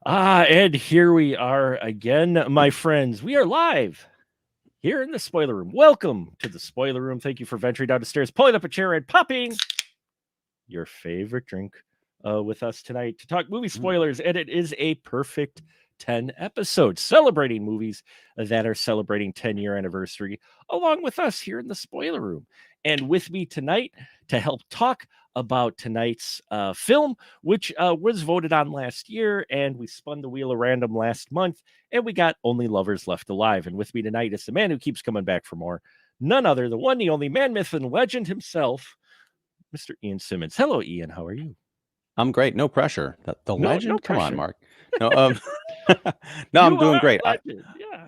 And here we are again, my friends. We are live here in the spoiler room. Welcome to the spoiler room. Thank you for venturing down the stairs, pulling up a chair, and popping your favorite drink with us tonight to talk movie spoilers. And it is a perfect 10 episodes celebrating movies that are celebrating 10-year anniversary, along with us here in the spoiler room. And with me tonight to help talk about tonight's film, which was voted on last year, and we spun the wheel of random last month, and we got Only Lovers Left Alive. And with me tonight is the man who keeps coming back for more, none other, the one, the only man, myth, and legend himself, Mr. Ian Simmons. Hello, Ian. How are you? I'm great. No pressure. The legend? No Come on, pressure. Mark. No, no, I'm doing great. Yeah.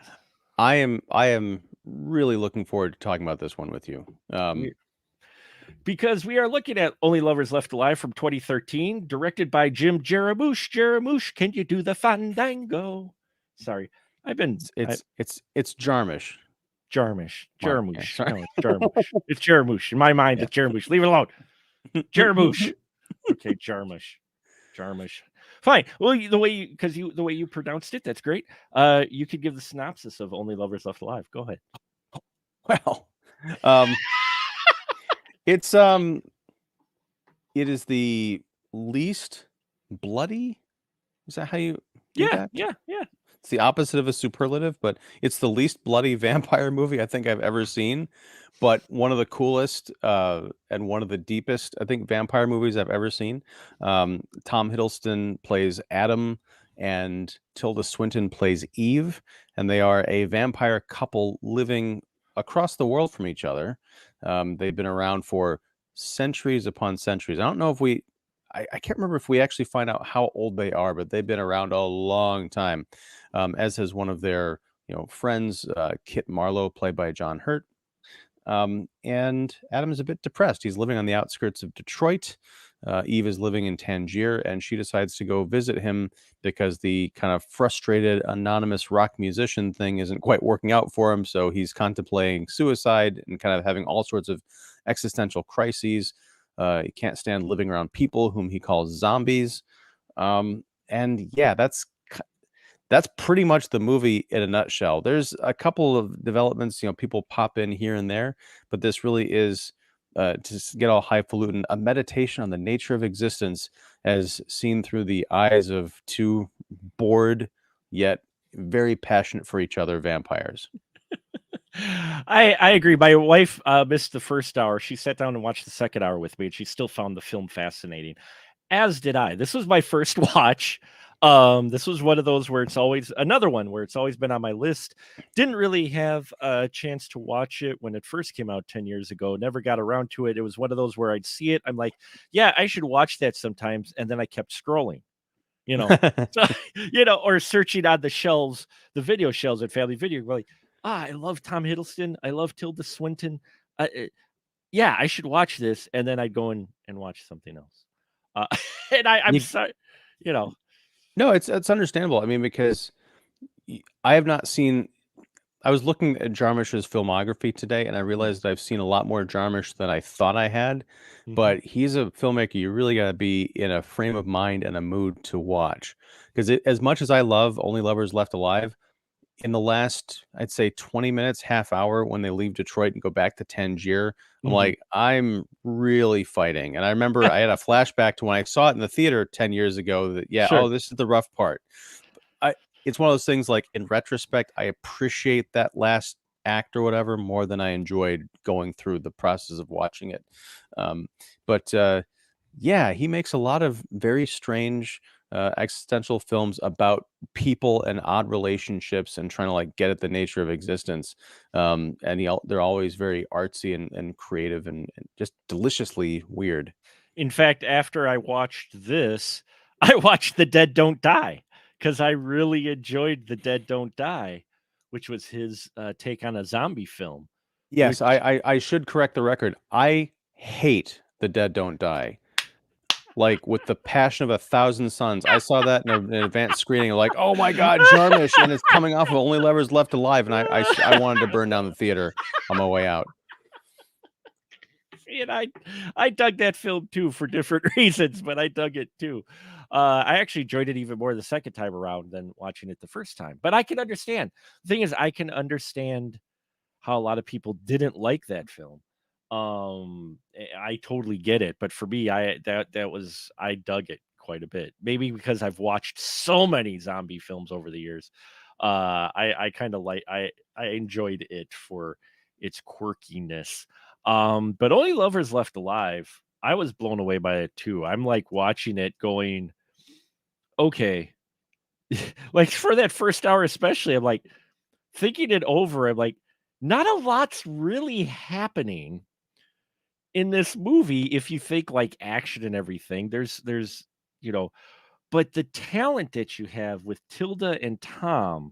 I am really looking forward to talking about this one with you. Because we are looking at Only Lovers Left Alive from 2013, directed by Jim Jarmusch. Jarmusch, can you do the fandango? Sorry, It's Jarmusch. Jarmusch. Mark, Jarmusch. yeah, No, it's Jarmusch. It's Jarmusch. In my mind, Yeah. it's Jarmusch. Leave it alone. Jarmusch. Okay, Jarmusch. Jarmusch. Fine. Well, the way you pronounced it, that's great. You could give the synopsis of Only Lovers Left Alive. Go ahead. Well, it's it is the least bloody. Is that how you do that? Yeah. It's the opposite of a superlative, but it's the least bloody vampire movie I think I've ever seen. But one of the coolest and one of the deepest, I think, vampire movies I've ever seen. Tom Hiddleston plays Adam, and Tilda Swinton plays Eve, and they are a vampire couple living across the world from each other. They've been around for centuries upon centuries. I don't know if I can't remember if we actually find out how old they are, but they've been around a long time. As has one of their friends, Kit Marlowe, played by John Hurt. And Adam is a bit depressed. He's living on the outskirts of Detroit. Eve is living in Tangier, and she decides to go visit him because the kind of frustrated anonymous rock musician thing isn't quite working out for him. So he's contemplating suicide and kind of having all sorts of existential crises. He can't stand living around people whom he calls zombies. And yeah, that's pretty much the movie in a nutshell. There's a couple of developments, people pop in here and there, but this really is, to get all highfalutin, a meditation on the nature of existence as seen through the eyes of two bored yet very passionate for each other vampires. I agree. My wife missed the first hour. She sat down and watched the second hour with me, and she still found the film fascinating, as did I. This was my first watch. This was one of those where it's always another one where it's always been on my list. Didn't really have a chance to watch it when it first came out 10 years ago. Never got around to it. It was one of those where I'd see it. I'm like, yeah, I should watch that sometimes. And then I kept scrolling, so, or searching on the shelves, the video shelves at Family Video. Like, I love Tom Hiddleston. I love Tilda Swinton. Yeah, I should watch this. And then I'd go and watch something else. And I'm sorry, No, it's understandable. I mean, because I have not seen. I was looking at Jarmusch's filmography today, and I realized I've seen a lot more Jarmusch than I thought I had. But he's a filmmaker you really got to be in a frame of mind and a mood to watch. Because as much as I love Only Lovers Left Alive, in the last, I'd say 20 minutes, half hour, when they leave Detroit and go back to Tangier, I'm like, I'm really fighting. And I remember I had a flashback to when I saw it in the theater 10 years ago that, Sure. oh, this is the rough part. It's one of those things, like, in retrospect, I appreciate that last act or whatever more than I enjoyed going through the process of watching it. But yeah, he makes a lot of very strange existential films about people and odd relationships and trying to, like, get at the nature of existence. And they're always very artsy and creative and just deliciously weird. In fact, after I watched this, I watched The Dead Don't Die because I really enjoyed The Dead Don't Die, which was his take on a zombie film. Yes, I should correct the record. I hate The Dead Don't Die, like, with the passion of 1,000 suns. I saw that in an advanced screening, like, oh my God, Jarmusch, and it's coming off of Only Lovers Left Alive, and I wanted to burn down the theater on my way out. And I dug that film too for different reasons, but I dug it too. I actually enjoyed it even more the second time around than watching it the first time. But I can understand. The thing is, I can understand how a lot of people didn't like that film. I totally get it, but for me, I dug it quite a bit. Maybe because I've watched so many zombie films over the years. I kind of I enjoyed it for its quirkiness. But Only Lovers Left Alive, I was blown away by it too. I'm like watching it going, okay. Like for that first hour especially, I'm like thinking it over, I'm like, not a lot's really happening in this movie if you think like action and everything. There's you know, but the talent that you have with Tilda and Tom,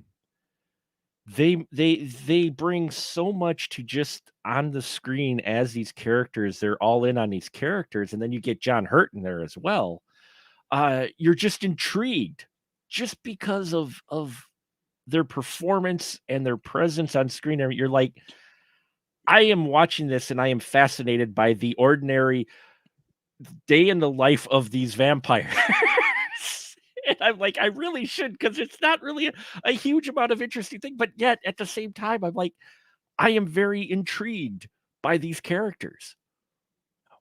they bring so much to just on the screen as these characters. They're all in on these characters, and then you get John Hurt in there as well. You're just intrigued just because of their performance and their presence on screen. You're like, I am watching this and I am fascinated by the ordinary day in the life of these vampires. And I'm like, I really should, because it's not really a huge amount of interesting thing, but yet at the same time, I'm like, I am very intrigued by these characters.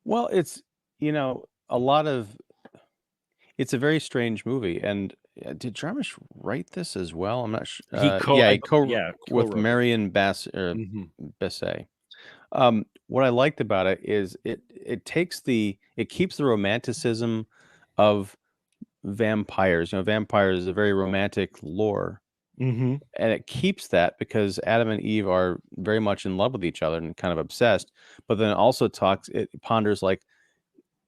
Well, it's a lot of it's a very strange movie, and did Jarmusch write this as well? I'm not sure. Yeah, he Yeah, with co-wrote it. Marion Mhm. Besset. What I liked about it is it keeps the romanticism of vampires. Vampires is a very romantic lore, Mhm. and it keeps that because Adam and Eve are very much in love with each other and kind of obsessed. But then it also it ponders like,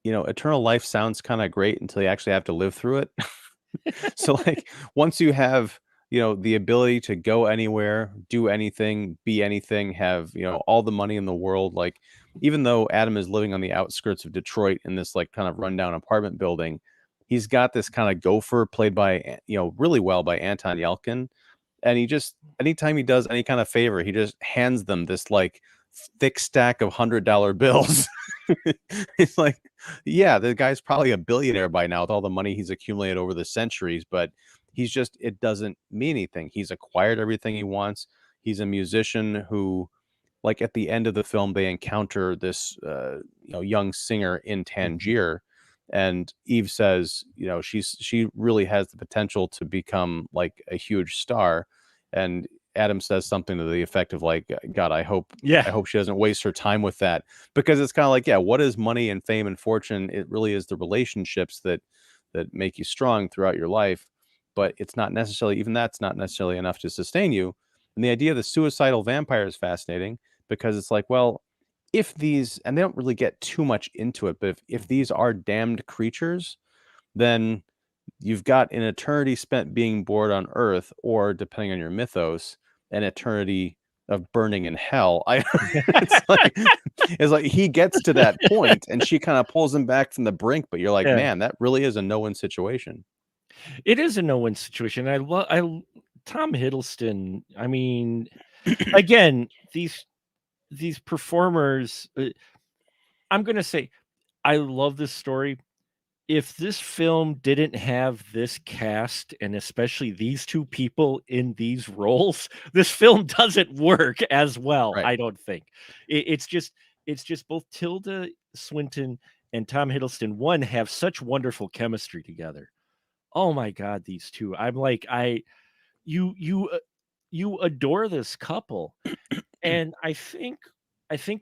eternal life sounds kind of great until you actually have to live through it. So like once you have, the ability to go anywhere, do anything, be anything, have, all the money in the world, like even though Adam is living on the outskirts of Detroit in this like kind of rundown apartment building, he's got this kind of gopher played by, really well by Anton Yelkin. And he just anytime he does any kind of favor, he just hands them this like thick stack of $100 bills. It's like, yeah, the guy's probably a billionaire by now with all the money he's accumulated over the centuries, but it doesn't mean anything. He's acquired everything he wants. He's a musician who, like at the end of the film, they encounter this young singer in Mhm. Tangier, and Eve says, she really has the potential to become like a huge star, and Adam says something to the effect of like, God, Yeah. I hope she doesn't waste her time with that, because it's kind of like, yeah, what is money and fame and fortune? It really is the relationships that make you strong throughout your life, but it's not necessarily, even that's not necessarily enough to sustain you. And the idea of the suicidal vampire is fascinating because it's like, well, if these, and they don't really get too much into it, but if these are damned creatures, then you've got an eternity spent being bored on Earth, or depending on your mythos, an eternity of burning in hell. It's like he gets to that point, and she kind of pulls him back from the brink. But you're like, Yeah. man, that really is a no-win situation. It is a no-win situation. Tom Hiddleston, I mean, again, these performers, I'm gonna say, I love this story. If this film didn't have this cast, and especially these 2 people in these roles, this film doesn't work as well, Right. I don't think. It's just both Tilda Swinton and Tom Hiddleston, one, have such wonderful chemistry together. Oh my god, these 2. I'm like, you you, uh, you adore this couple, and I think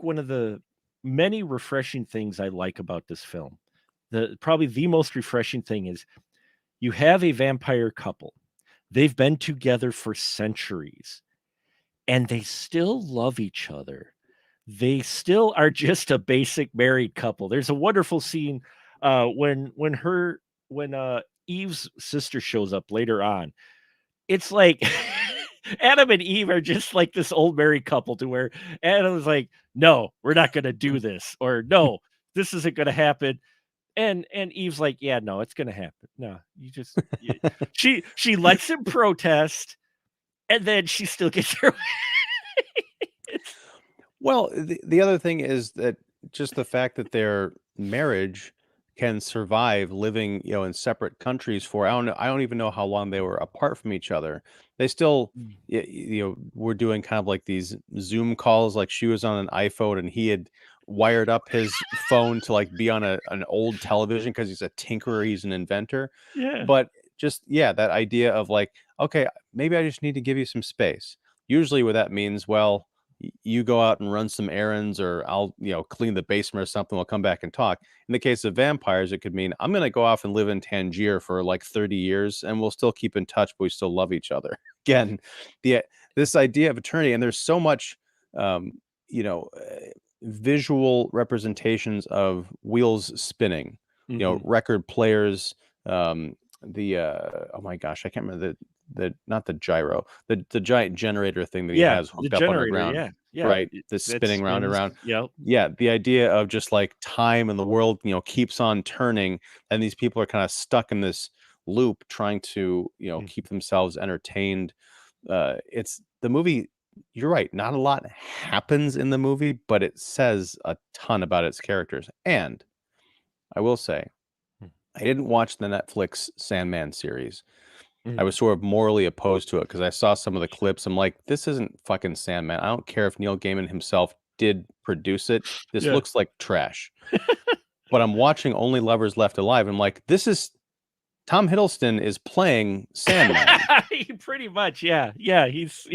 one of the many refreshing things I like about this film, probably the most refreshing thing is you have a vampire couple. They've been together for centuries and they still love each other. They still are just a basic married couple. There's a wonderful scene when Eve's sister shows up later on. It's like Adam and Eve are just like this old married couple to where Adam's like, "No, we're not gonna do this," or "No, this isn't gonna happen." And Eve's like, "Yeah, no, it's gonna happen. No, you just she lets him protest, and then she still gets her way." It's Well, the other thing is that just the fact that their marriage can survive living, in separate countries for I don't even know how long they were apart from each other. They still were doing kind of like these Zoom calls, like she was on an iPhone and he had wired up his phone to like be on an old television because he's a tinkerer, he's an inventor. Yeah. But just that idea of like, okay, maybe I just need to give you some space. Usually what that means, well, you go out and run some errands, or I'll, clean the basement or something. We'll come back and talk. In the case of vampires, it could mean I'm going to go off and live in Tangier for like 30 years and we'll still keep in touch, but we still love each other. Again, the this idea of eternity, and there's so much, um, you know, uh, visual representations of wheels spinning, Hmm. record players, the oh my gosh, I can't remember the not the gyro, the giant generator thing that he Yeah, has the hooked up generator, underground, yeah, yeah, right? The that spinning round and spins, round. yep. Yeah, the idea of just like time and the world, keeps on turning, and these people are kind of stuck in this loop trying to, Mm. keep themselves entertained. It's the movie. You're right. Not a lot happens in the movie, but it says a ton about its characters. And I will say, Mm. I didn't watch the Netflix Sandman series. I Mm. was sort of morally opposed to it because I saw some of the clips. I'm like, this isn't fucking Sandman. I don't care if Neil Gaiman himself did produce it. This Yeah. looks like trash. But I'm watching Only Lovers Left Alive. I'm like, this is Tom Hiddleston is playing Sandman. Pretty much, yeah, yeah, he's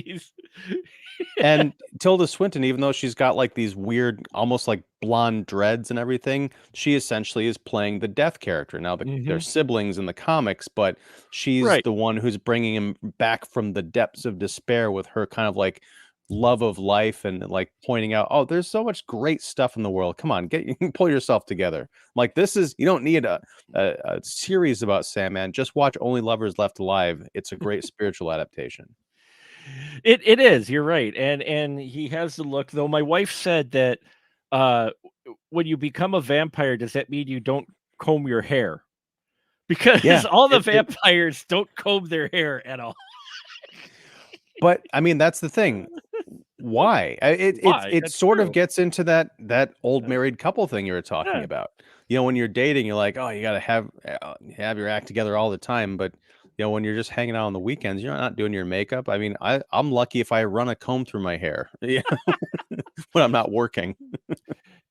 And Tilda Swinton, even though she's got like these weird, almost like blonde dreads and everything, she essentially is playing the death character. Now, they're Mhm. siblings in the comics, but she's Right. the one who's bringing him back from the depths of despair with her kind of like love of life and like pointing out, oh, there's so much great stuff in the world. Come on, pull yourself together. Like, this is, you don't need a series about Sandman. Just watch Only Lovers Left Alive. It's a great spiritual adaptation. It is, you're right, and he has the look, though my wife said that, when you become a vampire, does that mean you don't comb your hair? Because Yeah, all the it vampires don't comb their hair at all. but, I mean, that's the thing. Why? Why? It That's sort of true. gets into that old Yeah, married couple thing you were talking yeah. about. When you're dating, you're like, "Oh, you gotta have your act together all the time," but, when you're just hanging out on the weekends, you're not doing your makeup. I mean, I'm lucky if I run a comb through my hair, when I'm not working.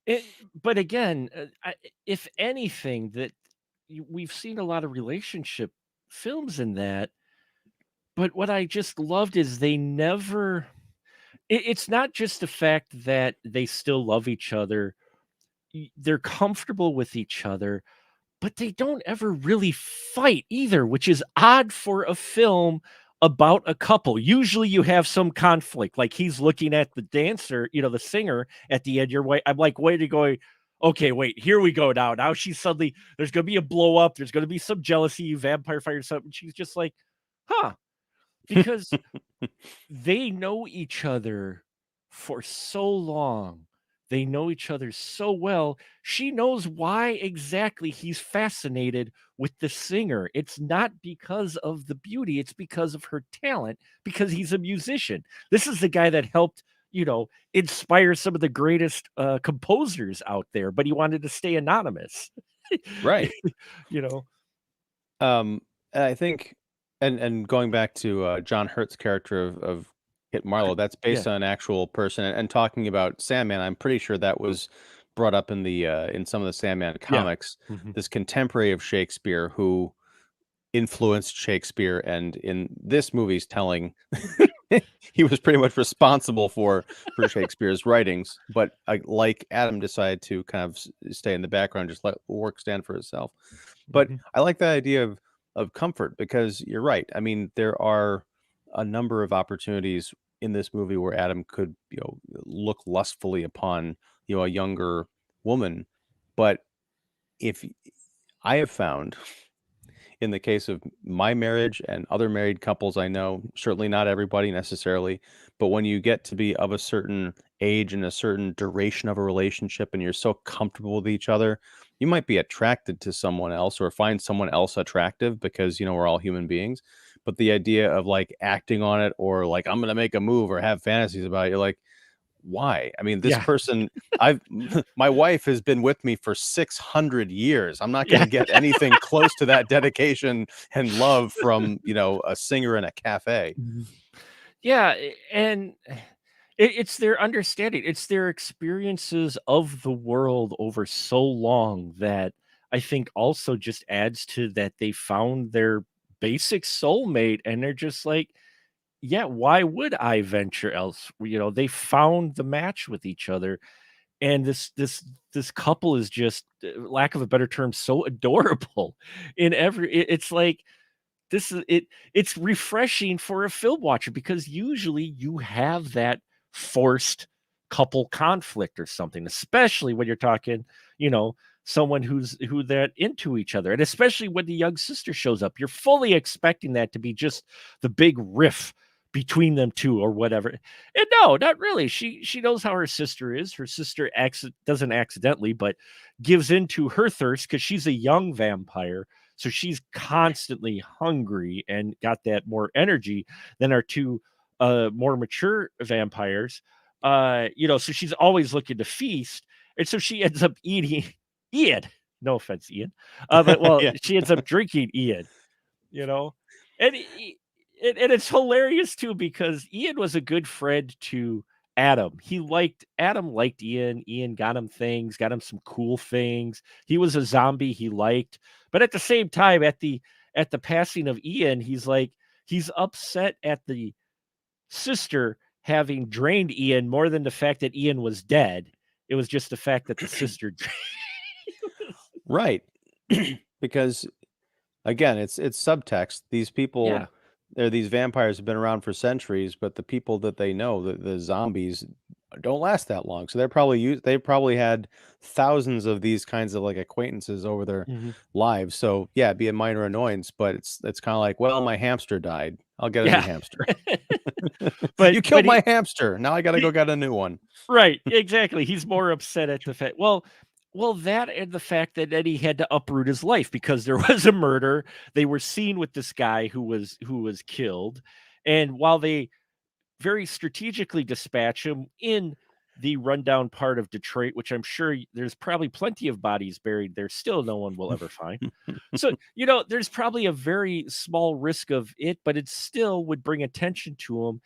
It but again, if anything, that we've seen a lot of relationship films in that, but what I just loved is they never it's not just the fact that they still love each other, they're comfortable with each other, but they don't ever really fight either, which is odd for a film about a couple. Usually you have some conflict, like he's looking at the dancer, the singer at the end. I'm like, wait to go. Okay, wait, here we go now. Now she's suddenly there's gonna be a blow up, there's gonna be some jealousy, vampire fight or something. She's just like, huh, because they know each other for so long. They know each other so well. She knows why exactly he's fascinated with the singer. It's not because of the beauty, it's because of her talent, because he's a musician. This is the guy that helped, inspire some of the greatest composers out there, but he wanted to stay anonymous. Right. you know? And I think, and going back to John Hurt's character of Kit Marlowe, that's Yeah. based on an actual person. And talking about Sandman, I'm pretty sure that was brought up in some of the Sandman Yeah. comics. Mhm. This contemporary of Shakespeare who influenced Shakespeare, and in this movie's telling, he was pretty much responsible for Shakespeare's writings. But like Adam, decided to kind of stay in the background, just let work stand for itself. But Mhm. I like the idea of comfort because you're right. I mean, there are a number of opportunities in this movie where Adam could, look lustfully upon, a younger woman. But if I have found in the case of my marriage and other married couples I know, certainly not everybody necessarily, but when you get to be of a certain age and a certain duration of a relationship and you're so comfortable with each other, you might be attracted to someone else or find someone else attractive because, we're all human beings. But the idea of like acting on it or like I'm going to make a move or have fantasies about it, you're like, why? I mean, this Yeah. person, I've my wife has been with me for 600 years. I'm not going Yeah. to get anything close to that dedication and love from, a singer in a cafe. Mhm. Yeah, and it's their understanding, it's their experiences of the world over so long that I think also just adds to that they found their basic soulmate, and they're just like, "Yeah, why would I venture else?" They found the match with each other, and this couple is just, lack of a better term, so adorable in it's like this is it it's refreshing for a film watcher because usually you have that forced couple conflict or something, especially when you're talking, you know, someone who they're into each other. And especially when the young sister shows up, you're fully expecting that to be just the big riff between them two or whatever. And no, not really. She knows how her sister is. Her sister doesn't accidentally, but gives into her thirst because she's a young vampire, so she's constantly hungry and got that more energy than our two more mature vampires. So she's always looking to feast. And so she ends up eating Ian. No offense, Ian. But well, Yeah. she ends up drinking Ian, you know. And and it's hilarious too because Ian was a good friend to Adam. Adam liked Ian. Ian got him things, got him some cool things. He was a zombie he liked. But at the same time, at the passing of Ian, he's upset at the sister having drained Ian more than the fact that Ian was dead. It was just the fact that the sister Right. Because again, it's subtext. These Yeah. people, they're these vampires have been around for centuries, but the people that they know, the zombies, don't last that long. So they probably had thousands of these kinds of like acquaintances over their Mhm. lives. So yeah, it'd be a minor annoyance, but it's kind of like, well, my hamster died. I'll get a new Yeah. hamster. but You but killed my hamster. Now I got to go get a new one. right, exactly. He's more upset at the fact, that and the fact that Eddie had to uproot his life because there was a murder. They were seen with this guy who was killed, and while they very strategically dispatch him in the rundown part of Detroit, which I'm sure there's probably plenty of bodies buried there still no one will ever find. So, there's probably a very small risk of it, but it still would bring attention to him,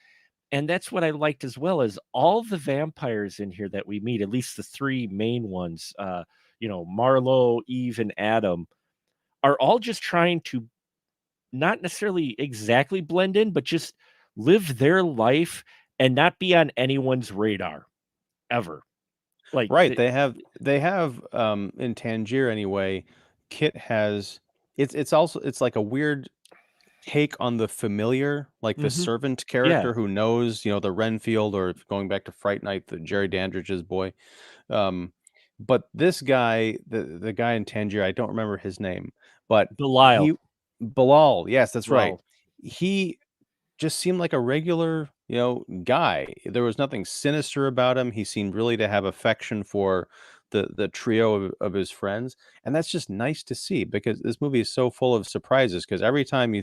and that's what I liked as well as all the vampires in here that we meet, at least the three main ones, Marlowe, Eve, and Adam, are all just trying to not necessarily exactly blend in, but just live their life and not be on anyone's radar ever. Like, Right, they have in Tangier anyway, Kit has it's like a weird take on the familiar, like the mhm, servant yeah, character who knows, the Renfield, or if going back to Fright Night, the Jerry Dandridge's boy. Um, but this guy, the guy in Tangier, I don't remember his name, but Belial, he Bilal, yes, that's right. Lal, He just seemed like a regular, guy. There was nothing sinister about him. He seemed really to have affection for the trio of his friends, and that's just nice to see because this movie is so full of surprises. Because every time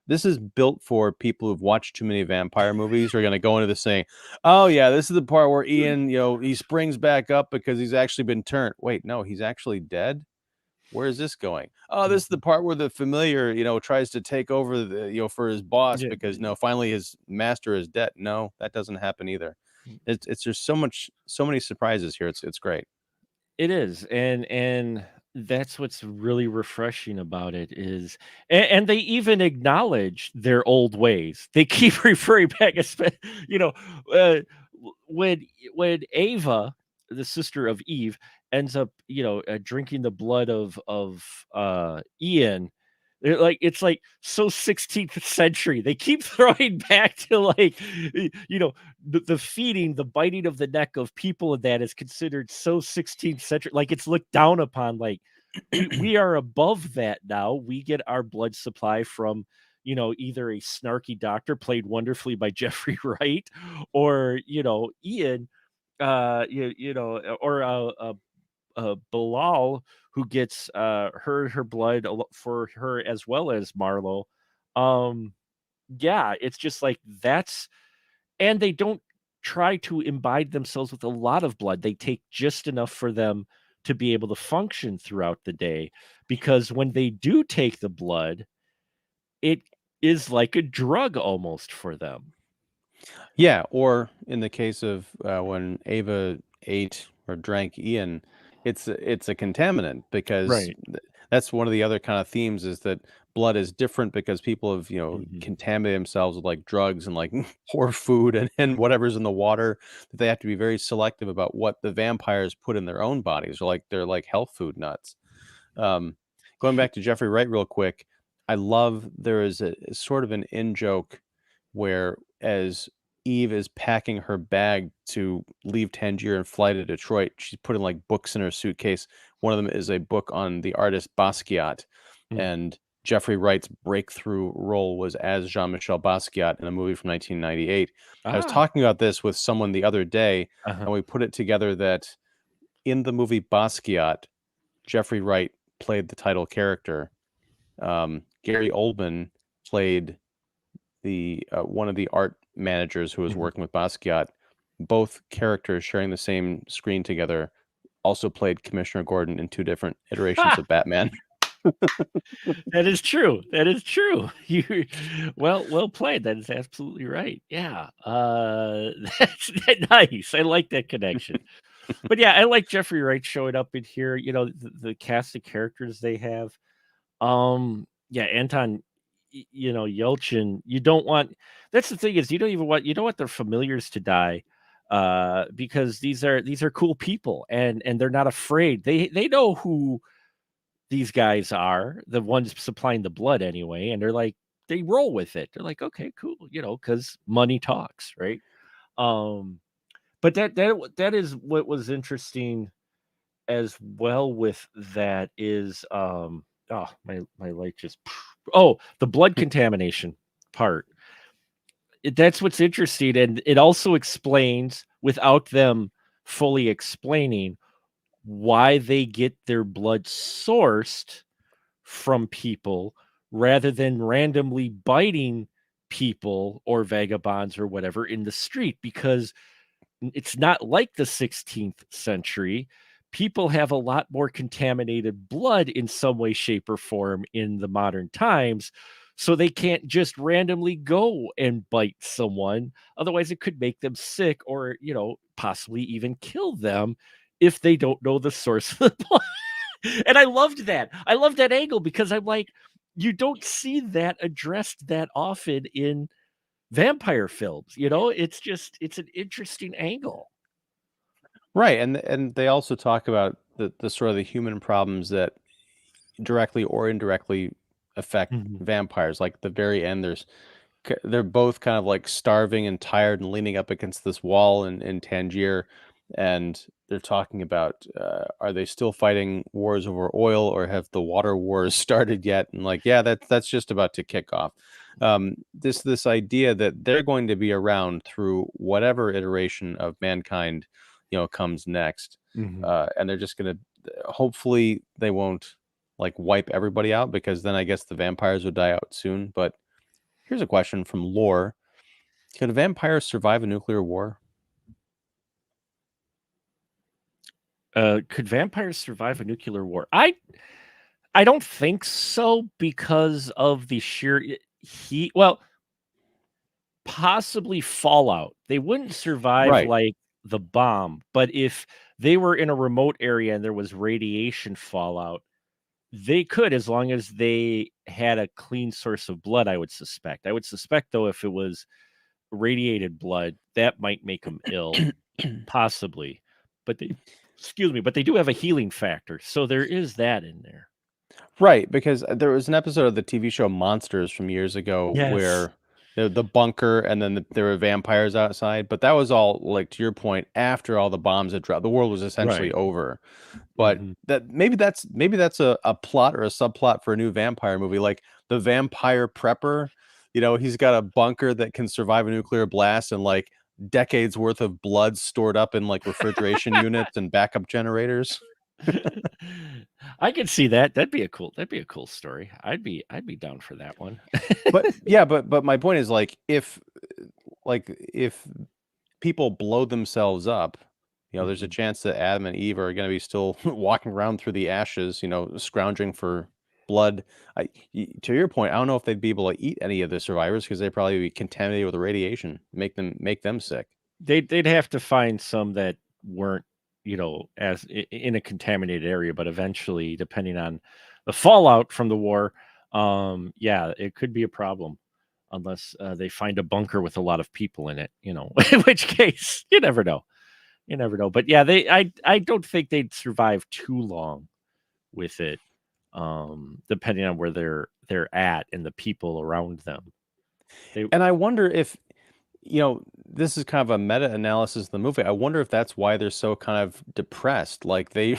this is built for people who've watched too many vampire movies who are going to go into this saying, "Oh yeah, this is the part where Ian, he springs back up because he's actually been turned." Wait, no, he's actually dead. Where is this going? Oh, this is the mhm, part where the familiar, tries to take over for his boss yeah, because no, finally his master is dead. No, that doesn't happen either. It's just so many surprises here. It's great. it is, and that's what's really refreshing about it is, and they even acknowledge their old ways. They keep referring back, you know, uh, when Ava, the sister of Eve, ends up, drinking the blood of Ian. It's like so 16th century. They keep throwing back to like, the feeding, the biting of the neck of people, and that is considered so 16th century. Like it's looked down upon. Like we are above that now. We get our blood supply from, either a snarky doctor played wonderfully by Jeffrey Wright, or Ian, or Bilal, who gets her blood for her as well as Marlowe. Um, yeah, it's just like that's, and they don't. try to imbibe themselves with a lot of blood. They take just enough for them to be able to function throughout the day, because when they do take the blood, it is like a drug almost for them. Yeah, or in the case of when Ava ate or drank Ian, it's a contaminant because Right. that's one of the other kind of themes is that blood is different because people have Mhm. contaminated themselves with like drugs and like poor food and whatever's in the water that they have to be very selective about what the vampires put in their own bodies or like they're like health food nuts. Um, Going back to Jeffrey Wright real quick, I love there is a sort of an in joke where as Eve is packing her bag to leave Tangier and fly to Detroit, she's putting like books in her suitcase. One of them is a book on the artist Basquiat, Mm. and Jeffrey Wright's breakthrough role was as Jean-Michel Basquiat in a movie from 1998. I was Ah. talking about this with someone the other day, Uh-huh. and we put it together that in the movie Basquiat, Jeffrey Wright played the title character. Gary Oldman played the one of the art managers who was Mhm. working with Basquiat. Both characters sharing the same screen together also played Commissioner Gordon in two different iterations Ha! of Batman. That is true. That is true. You well played. That is absolutely right. Yeah. That's nice. I like that connection. But yeah, I like Jeffrey Wright showing up in here. The cast of characters they have. Yeah, Anton, Yelchin. You don't want. That's the thing is you don't want their familiars to die, because these are cool people, and they're not afraid. They know who these guys are, the ones supplying the blood anyway, and they're like they roll with it. They're like, okay, cool, because money talks, right? Um, but that is what was interesting as well with that is oh, my light just oh, the blood contamination part. That's what's interesting, and it also explains, without them fully explaining, why they get their blood sourced from people rather than randomly biting people or vagabonds or whatever in the street, because it's not like the 16th century. People have a lot more contaminated blood in some way, shape, or form in the modern times. So they can't just randomly go and bite someone. Otherwise, it could make them sick or, possibly even kill them if they don't know the source of the blood. And I loved that. I love that angle because I'm like, you don't see that addressed that often in vampire films. It's an interesting angle. Right, and they also talk about the sort of the human problems that directly or indirectly affect Mhm. vampires. Like the very end, they're both kind of like starving and tired and leaning up against this wall in Tangier, and they're talking about are they still fighting wars over oil or have the water wars started yet? And like, yeah, that's just about to kick off. This idea that they're going to be around through whatever iteration of mankind, comes next, Mhm. and they're just gonna hopefully they won't like wipe everybody out because then I guess the vampires would die out soon, but here's a question from lore. Could vampires survive a nuclear war? Could vampires survive a nuclear war? I don't think so because of the sheer heat. Well, possibly fallout. They wouldn't survive Right. like the bomb, but if they were in a remote area and there was radiation fallout, they could, as long as they had a clean source of blood, I would suspect. I would suspect, though, if it was radiated blood, that might make them ill, possibly. But they excuse me, but they do have a healing factor, so there is that in there. Right, because there was an episode of the TV show Monsters from years ago Yes. where the bunker and then there were vampires outside, but that was all like to your point after all the bombs had dropped. The world was essentially Right. over. But Mhm. that maybe that's a plot or a subplot for a new vampire movie, like the vampire prepper. He's got a bunker that can survive a nuclear blast and like decades worth of blood stored up in like refrigeration units and backup generators. I could see that. That'd be a cool story. I'd be down for that one. But yeah, but my point is like if people blow themselves up, there's a Mhm. chance that Adam and Eve are going to be still walking around through the ashes, scrounging for blood. To your point, I don't know if they'd be able to eat any of the survivors because they'd probably be contaminated with radiation, make them sick. They'd have to find some that weren't, as in a contaminated area, but eventually, depending on the fallout from the war, yeah, it could be a problem unless they find a bunker with a lot of people in it, in which case you never know. You never know. But yeah, I don't think they'd survive too long with it, depending on where they're at and the people around them. They And I wonder if, this is kind of a meta-analysis of the movie. I wonder if that's why they're so kind of depressed. Like they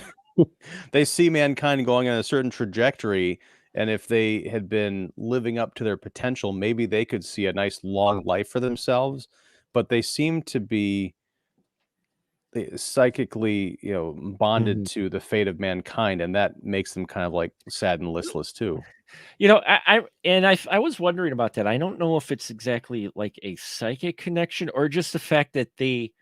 they see mankind going on a certain trajectory, and if they had been living up to their potential, maybe they could see a nice long life for themselves. But they seem to be psychically, bonded Mhm. to the fate of mankind, and that makes them kind of like sad and listless too. I was wondering about that. I don't know if it's exactly like a psychic connection or just the fact that they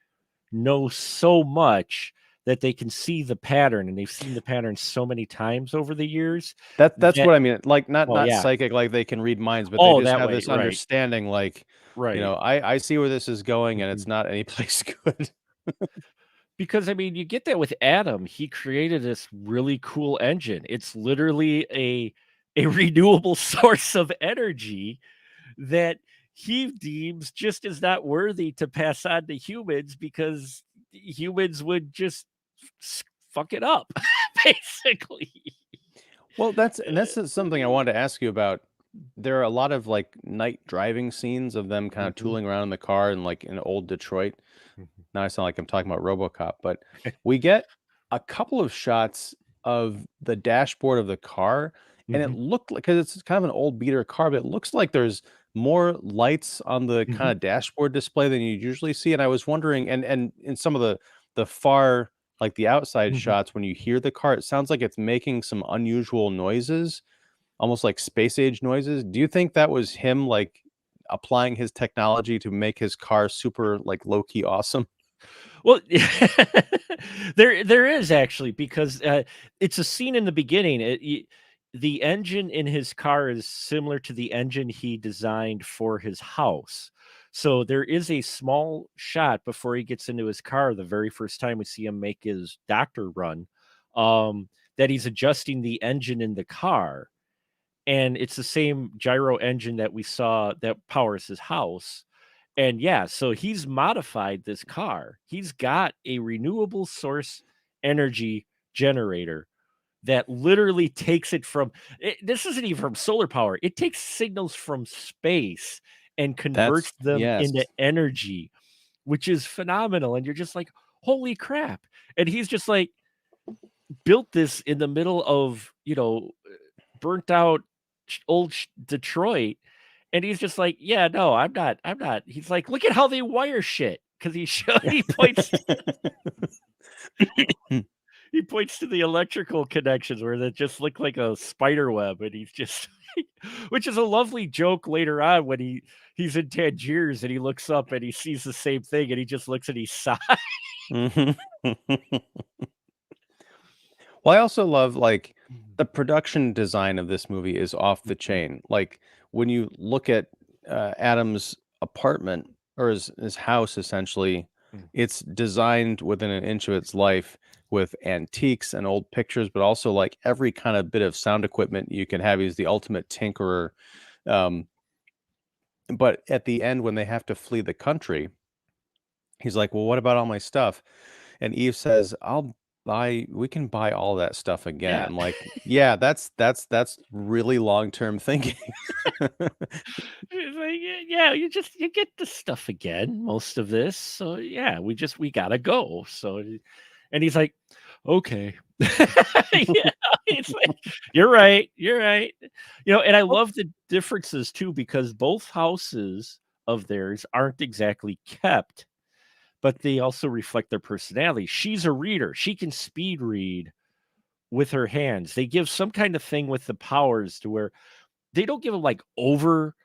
know so much that they can see the pattern, and they've seen the pattern so many times over the years That's that what I mean. Like not well, not yeah. psychic, like they can read minds, but they Oh, just that have way, this right, understanding, like, right. I see where this is going, and Mhm. it's not any place good. Because, I mean, you get that with Adam, he created this really cool engine. It's literally a renewable source of energy that he deems just as not worthy to pass on to humans because humans would just fuck it up, basically. Well, that's something I wanted to ask you about. There are a lot of like night driving scenes of them kind of Mhm, tooling around in the car and like in old Detroit. mhm, Now I sound like I'm talking about RoboCop, but we get a couple of shots of the dashboard of the car, and it mhm, looked like, because it's kind of an old beater car, but it looks like there's more lights on the kind mhm, of dashboard display than you usually see. And I was wondering, and in some of the far, like the outside mhm. shots, when you hear the car, it sounds like it's making some unusual noises, almost like space age noises. Do you think that was him like applying his technology to make his car super like low key awesome? Well, there is actually because it's a scene in the beginning. The engine in his car is similar to the engine he designed for his house. So there is a small shot before he gets into his car. The very first time we see him make his doctor run, that he's adjusting the engine in the car, and it's the same gyro engine that we saw that powers his house. And yeah, so he's modified this car. He's got a renewable source energy generator that literally takes it from this isn't even from solar power. It takes signals from space and converts That's them yes. into energy, which is phenomenal. And you're just like, holy crap. And he's just like built this in the middle of, burnt out Detroit. And he's just like, "Yeah, no, I'm not." He's like, "Look at how they wire shit." Because he points to the electrical connections where they just look like a spider web, and he's just which is a lovely joke later on when he's in Tangiers and he looks up and he sees the same thing and he just looks and he sighs. Mhm. Well, I also love, like, the production design of this movie is off the Mhm, chain. Like, when you look at, Adam's apartment or his house, essentially, mhm. it's designed within an inch of its life with antiques and old pictures, but also, like, every kind of bit of sound equipment you can have. He's the ultimate tinkerer. Um, but at the end, when they have to flee the country, he's like, "Well, what about all my stuff?" And Eve says, we can buy all that stuff again." Yeah. I'm like, "Yeah, that's really long-term thinking." It's like, yeah, you get the stuff again, most of this. So yeah, we gotta go. So and he's like, okay. Yeah, it's like, you're right. And I Well, love the differences too, because both houses of theirs aren't exactly kept, but they also reflect their personality. She's a reader, she can speed read with her hands. They give some kind of thing with the powers to where they don't give them like over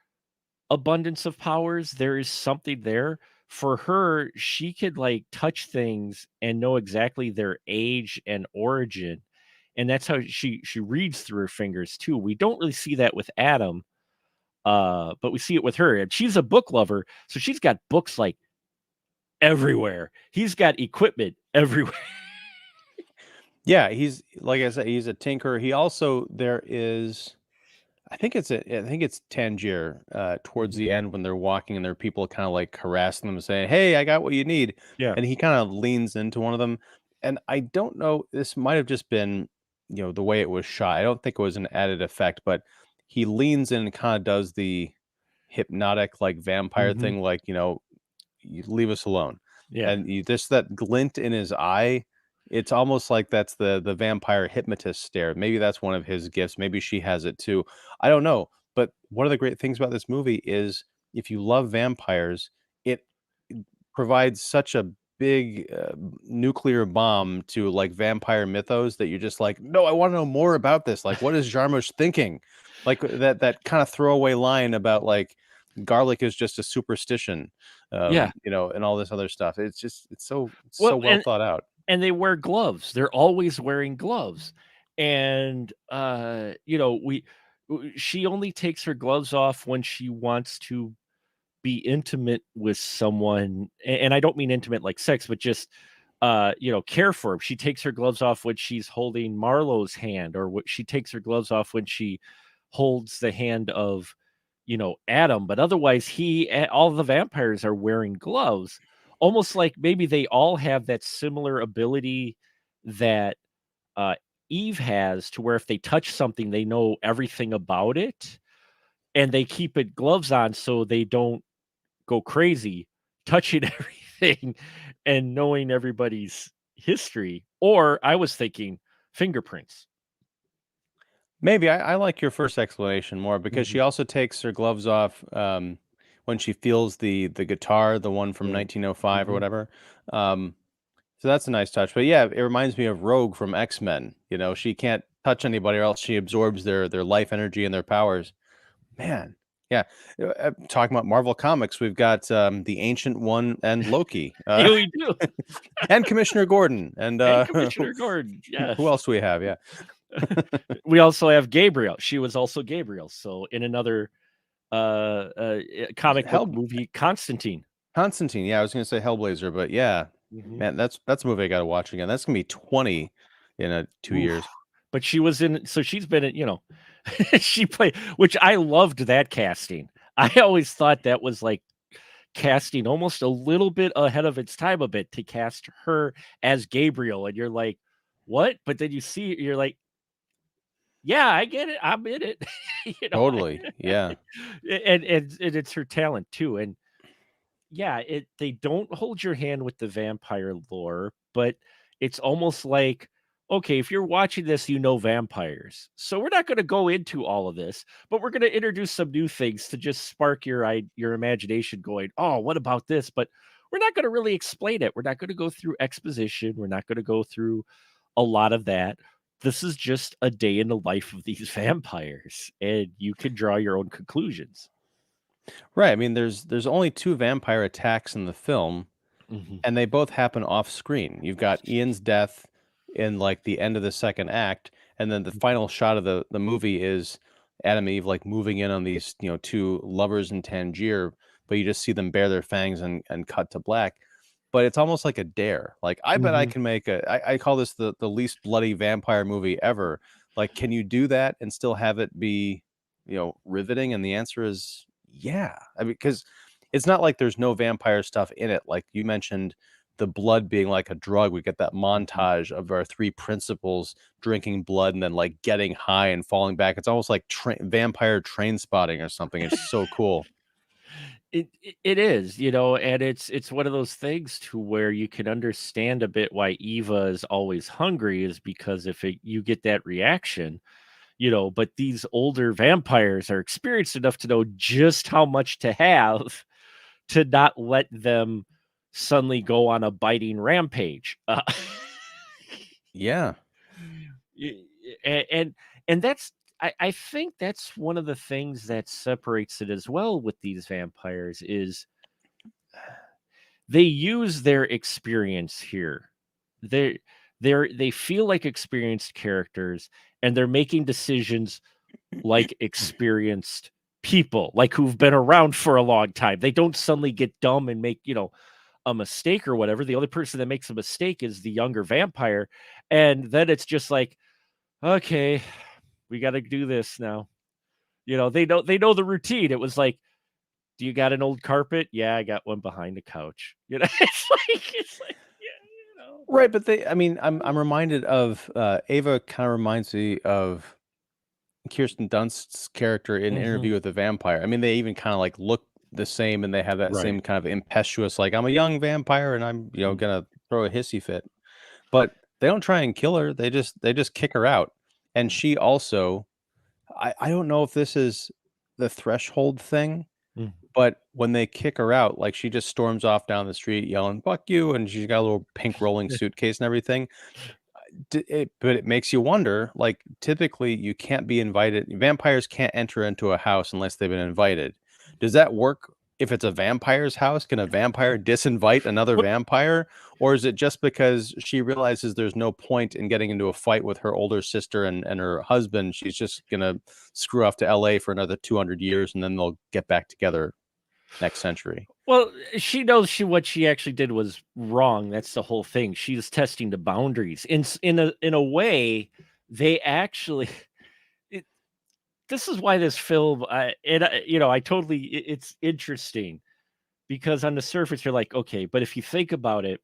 abundance of powers. There is something there, for her, she could like touch things and know exactly their age and origin. And that's how she reads through her fingers too. We don't really see that with Adam, but we see it with her. And she's a book lover, so she's got books like everywhere. He's got equipment everywhere. Yeah, he's like I said, he's a tinker. He also there is I think it's Tangier towards Mhm. the end when they're walking and there are people kind of like harassing them saying, "Hey, I got what you need." Yeah. And he kind of leans into one of them. And I don't know, this might have just been, the way it was shot. I don't think it was an added effect, but he leans in and kind of does the hypnotic like vampire Mhm. thing like, you leave us alone. Yeah. And you just that glint in his eye, it's almost like that's the vampire hypnotist stare. Maybe that's one of his gifts. Maybe she has it too. I don't know. But one of the great things about this movie is if you love vampires, it provides such a big nuclear bomb to like vampire mythos that you're just like, no, I want to know more about this. Like, what is Jarmusch thinking? Like that kind of throwaway line about like garlic is just a superstition, Yeah. and all this other stuff. It's so Well, well thought out. and they wear gloves. They're always wearing gloves. And she only takes her gloves off when she wants to be intimate with someone, and I don't mean intimate like sex, but just care for him. She takes her gloves off when she's holding Marlowe's hand, or what she takes her gloves off when she holds the hand of Adam. But otherwise, all the vampires are wearing gloves, almost like maybe they all have that similar ability that uh Eve has, to where if they touch something they know everything about it, and they keep it gloves on so they don't go crazy touching everything and knowing everybody's history. Or I was thinking fingerprints. Maybe I like your first explanation more because Mhm. she also takes her gloves off when she feels the guitar, the one from Yeah. 1905 or Mhm. whatever. Um, So that's a nice touch. But yeah, it reminds me of Rogue from X-Men. She can't touch anybody or else she absorbs their life energy and their powers. Man. Yeah. Talking about Marvel Comics, we've got the Ancient One and Loki, Yeah, we do. and Commissioner Gordon. And And who Commissioner Gordon, who yes. else do we have? Yeah. We also have Gabriel. She was also Gabriel. So in another comic book Hell movie, Constantine. Constantine. Yeah, I was gonna say Hellblazer, but yeah. Mhm. Man, that's a movie I gotta watch again. That's gonna be 20 in 2 years. Oof. But she was in, so she's been in, she played, which I loved that casting. I always thought that was like casting almost a little bit ahead of its time a bit, to cast her as Gabriel, and you're like, "What?" But then you see it, you're like, "Yeah, I get it. I'm in it." You know, Totally. Yeah. and it's her talent too, and yeah, they don't hold your hand with the vampire lore, but it's almost like, okay, if you're watching this, vampires. So we're not going to go into all of this, but we're going to introduce some new things to just spark your imagination going, "Oh, what about this?" But we're not going to really explain it. We're not going to go through exposition. We're not going to go through a lot of that. This is just a day in the life of these vampires, and you can draw your own conclusions. Right. I mean, there's only two vampire attacks in the film, Mhm. and they both happen off screen. You've got Ian's death in like the end of the second act, and then the final shot of the movie is Adam and Eve like moving in on these two lovers in Tangier, but you just see them bare their fangs and cut to black. But it's almost like a dare. Like I bet I Mhm. can make I call this the least bloody vampire movie ever. Like, can you do that and still have it be riveting? And the answer is yeah. I mean, because it's not like there's no vampire stuff in it. Like you mentioned, the blood being like a drug. We get that Mhm. montage of our three principals drinking blood and then like getting high and falling back. It's almost like vampire train spotting or something. It's so cool. It is, and it's one of those things to where you can understand a bit why Eva is always hungry, is because if you get that reaction, but these older vampires are experienced enough to know just how much to have to not let them suddenly go on a biting rampage. Yeah. Y- and that's, I think that's one of the things that separates it as well with these vampires is they use their experience here. They they feel like experienced characters, and they're making decisions like experienced people, like who've been around for a long time. They don't suddenly get dumb and make, a mistake or whatever. The only person that makes a mistake is the younger vampire. And then it's just like, okay, we got to do this now. They know the routine. It was like, do you got an old carpet? Yeah, I got one behind the couch. It's like, yeah. Right, but I mean, I'm reminded of Ava. Kind of reminds me of Kirsten Dunst's character in Mhm. Interview with the Vampire. I mean, they even kind of like look the same, and they have that Right. same kind of impetuous, like I'm a young vampire and I'm Mm. gonna throw a hissy fit. But they don't try and kill her. They just kick her out, and she also. I don't know if this is the threshold thing, Mm. but when they kick her out, like she just storms off down the street yelling "fuck you," and she's got a little pink rolling suitcase and everything. But it makes you wonder, like, typically, you can't be invited vampires can't enter into a house unless they've been invited. Does that work if it's a vampire's house? Can a vampire disinvite another What vampire? Or is it just because she realizes there's no point in getting into a fight with her older sister and her husband, she's just gonna screw off to LA for another 200 years, and then they'll get back together next century? Well, she knows what she actually did was wrong. That's the whole thing. She's testing the boundaries. In a way, they actually it, this is why this film I totally it's interesting because on the surface you're like, okay, but if you think about it,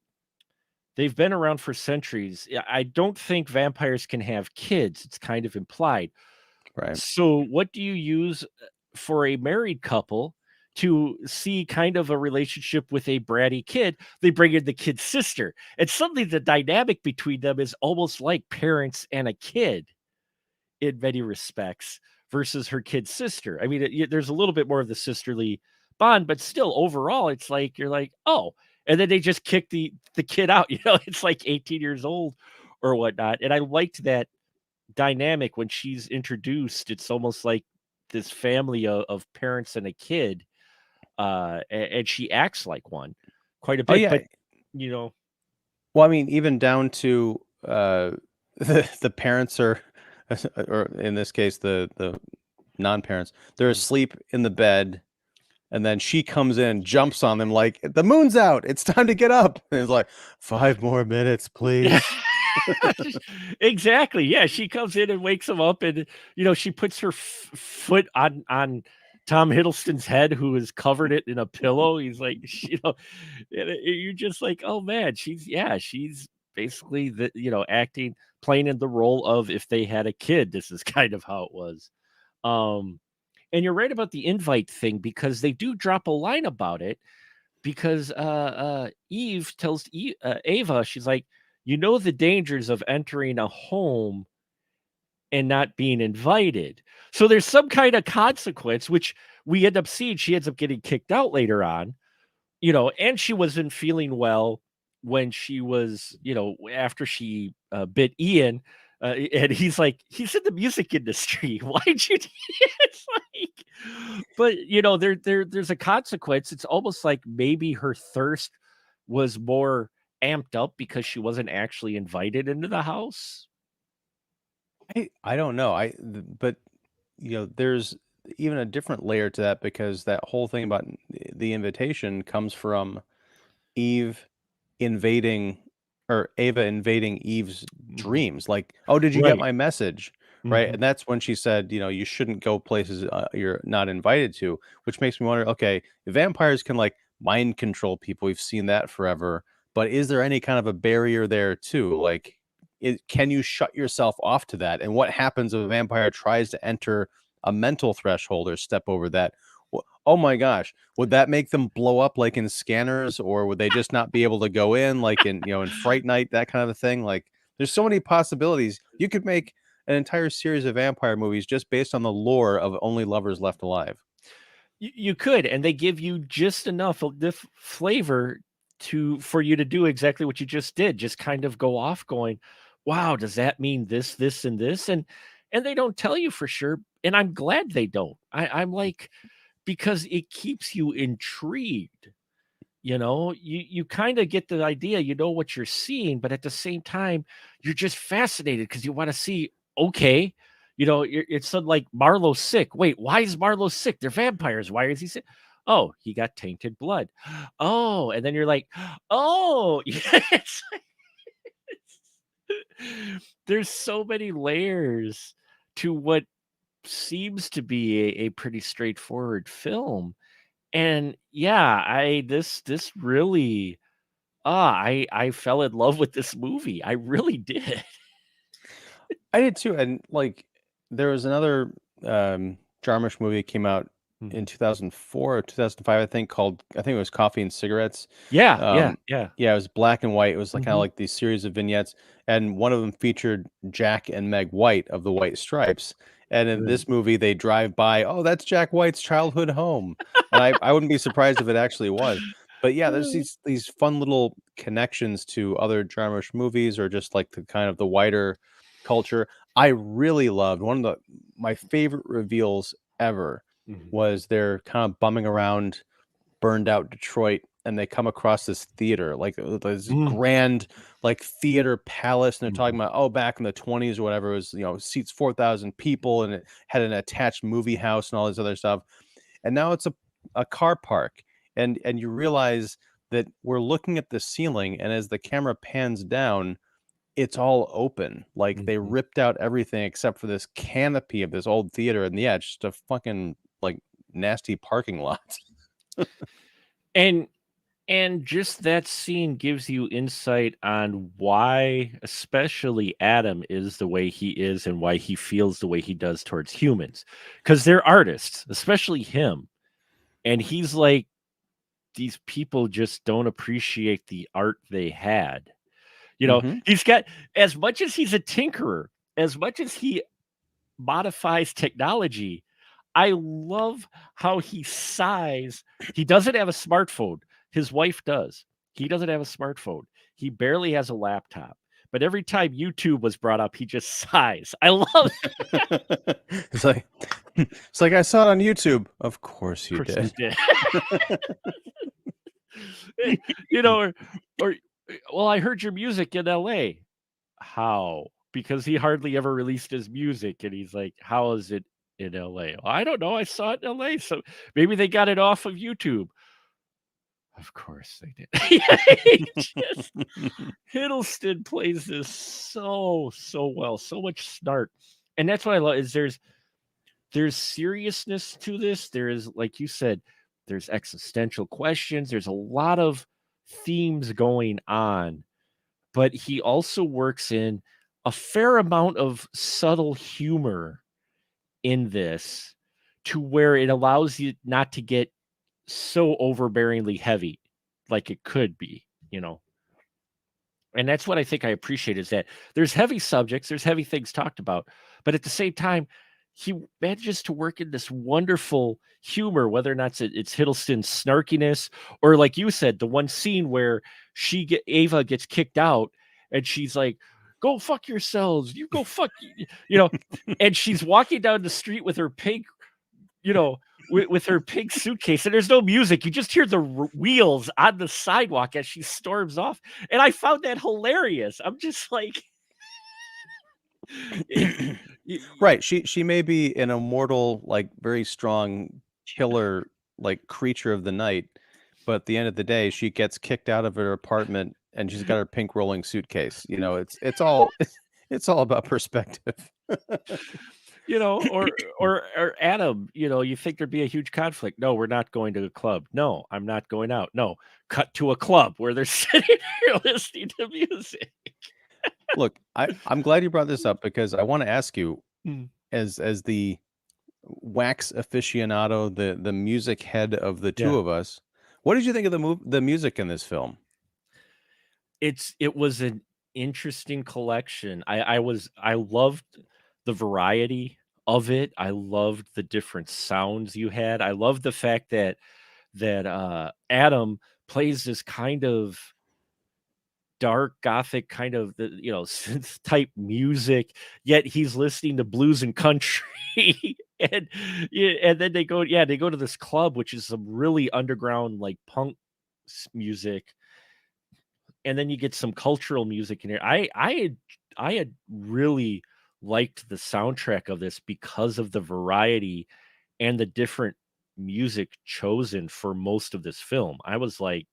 they've been around for centuries. I don't think vampires can have kids. It's kind of implied. Right. So, what do you use for a married couple to see kind of a relationship with a bratty kid? They bring in the kid's sister, and suddenly the dynamic between them is almost like parents and a kid in many respects versus her kid's sister. I mean, there's a little bit more of the sisterly bond, but still, overall, it's like you're like, oh, and then they just kick the kid out. It's like 18 years old or whatnot, and I liked that dynamic when she's introduced. It's almost like this family of parents and a kid, and she acts like one quite a Oh, bit. yeah. But you know, Well, I mean, even down to, the parents are or in this case, the non-parents, they're mm. asleep in the bed, and then she comes in, jumps on them like, "The moon's out, it's time to get up." And it's like, "5 more minutes, please." Exactly. Yeah, she comes in and wakes him up, and she puts her foot on Tom Hiddleston's head, who has covered it in a pillow. He's like, and you're just like, oh man, she's basically acting, playing in the role of if they had a kid. This is kind of how it was. Um, and you're right about the invite thing because they do drop a line about it because Eve tells Ava, she's like, the dangers of entering a home and not being invited. So there's some kind of consequence, which we end up seeing. She ends up getting kicked out later on, and she wasn't feeling well when she was, after she bit Ian. And he's like, he's in the music industry. Why'd you? It's like, but there's a consequence. It's almost like maybe her thirst was more amped up because she wasn't actually invited into the house. I don't know, but, there's even a different layer to that because that whole thing about the invitation comes from Eve invading or Ava invading Eve's Mhm. dreams, like, "Oh, did you get Right. my message?" Right? Mhm. And that's when she said, "You shouldn't go places, you're not invited to," which makes me wonder, okay, vampires can, like, mind control people, we've seen that forever, but is there any kind of a barrier there too? Like, can you shut yourself off to that? And what happens if a vampire tries to enter a mental threshold or step over that? Oh my gosh, would that make them blow up like in Scanners, or would they just not be able to go in like in Fright Night, that kind of a thing? Like, there's so many possibilities. You could make an entire series of vampire movies just based on the lore of Only Lovers Left Alive. You could, and they give you just enough of the flavor for you to do exactly what you just did. Just kind of go off, going, "Wow, does that mean this, this, and this?" And they don't tell you for sure. And I'm glad they don't. I'm like because it keeps you intrigued. you kind of get the idea, what you're seeing, but at the same time, you're just fascinated because you want to see, okay, it's sort of like Marlowe's sick. Wait, why is Marlowe sick? They're vampires. Why is he sick? Oh, he got tainted blood. Oh, and then you're like, oh, it's there's so many layers to what seems to be a pretty straightforward film. And yeah, this really I fell in love with this movie. I really did. I did too, and like there was another Jarmusch movie that came out in Mhm. 2004 or 2005, I think, called I think it was Coffee and Cigarettes. Yeah, yeah, Um, yeah. yeah, it was black and white. It was like kind of Mhm. like these series of vignettes, and one of them featured Jack and Meg White of the White Stripes. And in Mm. this movie, they drive by, oh, that's Jack White's childhood home, and I wouldn't be surprised if it actually was. But yeah, there's these fun little connections to other Jarmusch movies, or just like the kind of the wider culture. I really loved one of my favorite reveals ever Mhm. was they're kind of bumming around burned out Detroit, and they come across this theater, like this Mm. grand like theater palace, and they're talking Mhm. about, oh, back in the 20s or whatever, it was, seats 4,000 people, and it had an attached movie house and all this other stuff. And now it's a car park, and you realize that we're looking at the ceiling, and as the camera pans down, it's all open. Like they Mhm. ripped out everything except for this canopy of this old theater, and yeah, it's just a fucking like nasty parking lot. And and just that scene gives you insight on why especially Adam is the way he is and why he feels the way he does towards humans. Because they're artists, especially him. And he's like, these people just don't appreciate the art they had. Hmm. He's got, as much as he's a tinkerer, as much as he modifies technology, I love how he sighs. He doesn't have a smartphone. His wife does. He doesn't have a smartphone. He barely has a laptop. But every time YouTube was brought up, he just sighs. I love It's like it's like I saw it on YouTube. Of course Of you course you did. did. you know, or well, I heard your music in LA. How? Because he hardly ever released his music, and he's like, "How is it in LA?" "Well, I don't know. I saw it in LA, so maybe they got it off of YouTube." Of course they did. He just Hiddleston plays this so well, so much snark, and that's what I love. Is there's seriousness to this. There is, like you said, there's existential questions. There's a lot of themes going on, but he also works in a fair amount of subtle humor in this to where it allows you not to get so overbearingly heavy like it could be, you know. And that's what I think I appreciate is that there's heavy subjects, there's heavy things talked about, but at the same time, he manages to work in this wonderful humor, whether or not it's Hiddleston's snarkiness, or like you said, the one scene where Ava gets kicked out, and she's like, "Go fuck yourselves, you go fuck," and she's walking down the street with her pink, with her pink suitcase, and there's no music. You just hear the wheels on the sidewalk as she storms off, and I found that hilarious. I'm just like, it, Right. She may be an immortal, like very strong killer, like creature of the night, but at the end of the day, she gets kicked out of her apartment and she's got her pink rolling suitcase. It's all it's all about perspective. or Adam, you think there'd be a huge conflict. No, we're not going to a club. No, I'm not going out. No, cut to a club where they're sitting here listening to music. Look, I'm glad you brought this up because I want to ask you, Mm. as the wax aficionado, the music head of the Yeah. two of us, what did you think of the music in this film? It was an interesting collection. I loved the variety of it. I loved the different sounds you had. I loved the fact that Adam plays this kind of dark gothic kind of synth type music, yet he's listening to blues and country. And then they go to this club, which is some really underground like punk music, and then you get some cultural music in here. I had really liked the soundtrack of this because of the variety and the different music chosen for most of this film. I was like,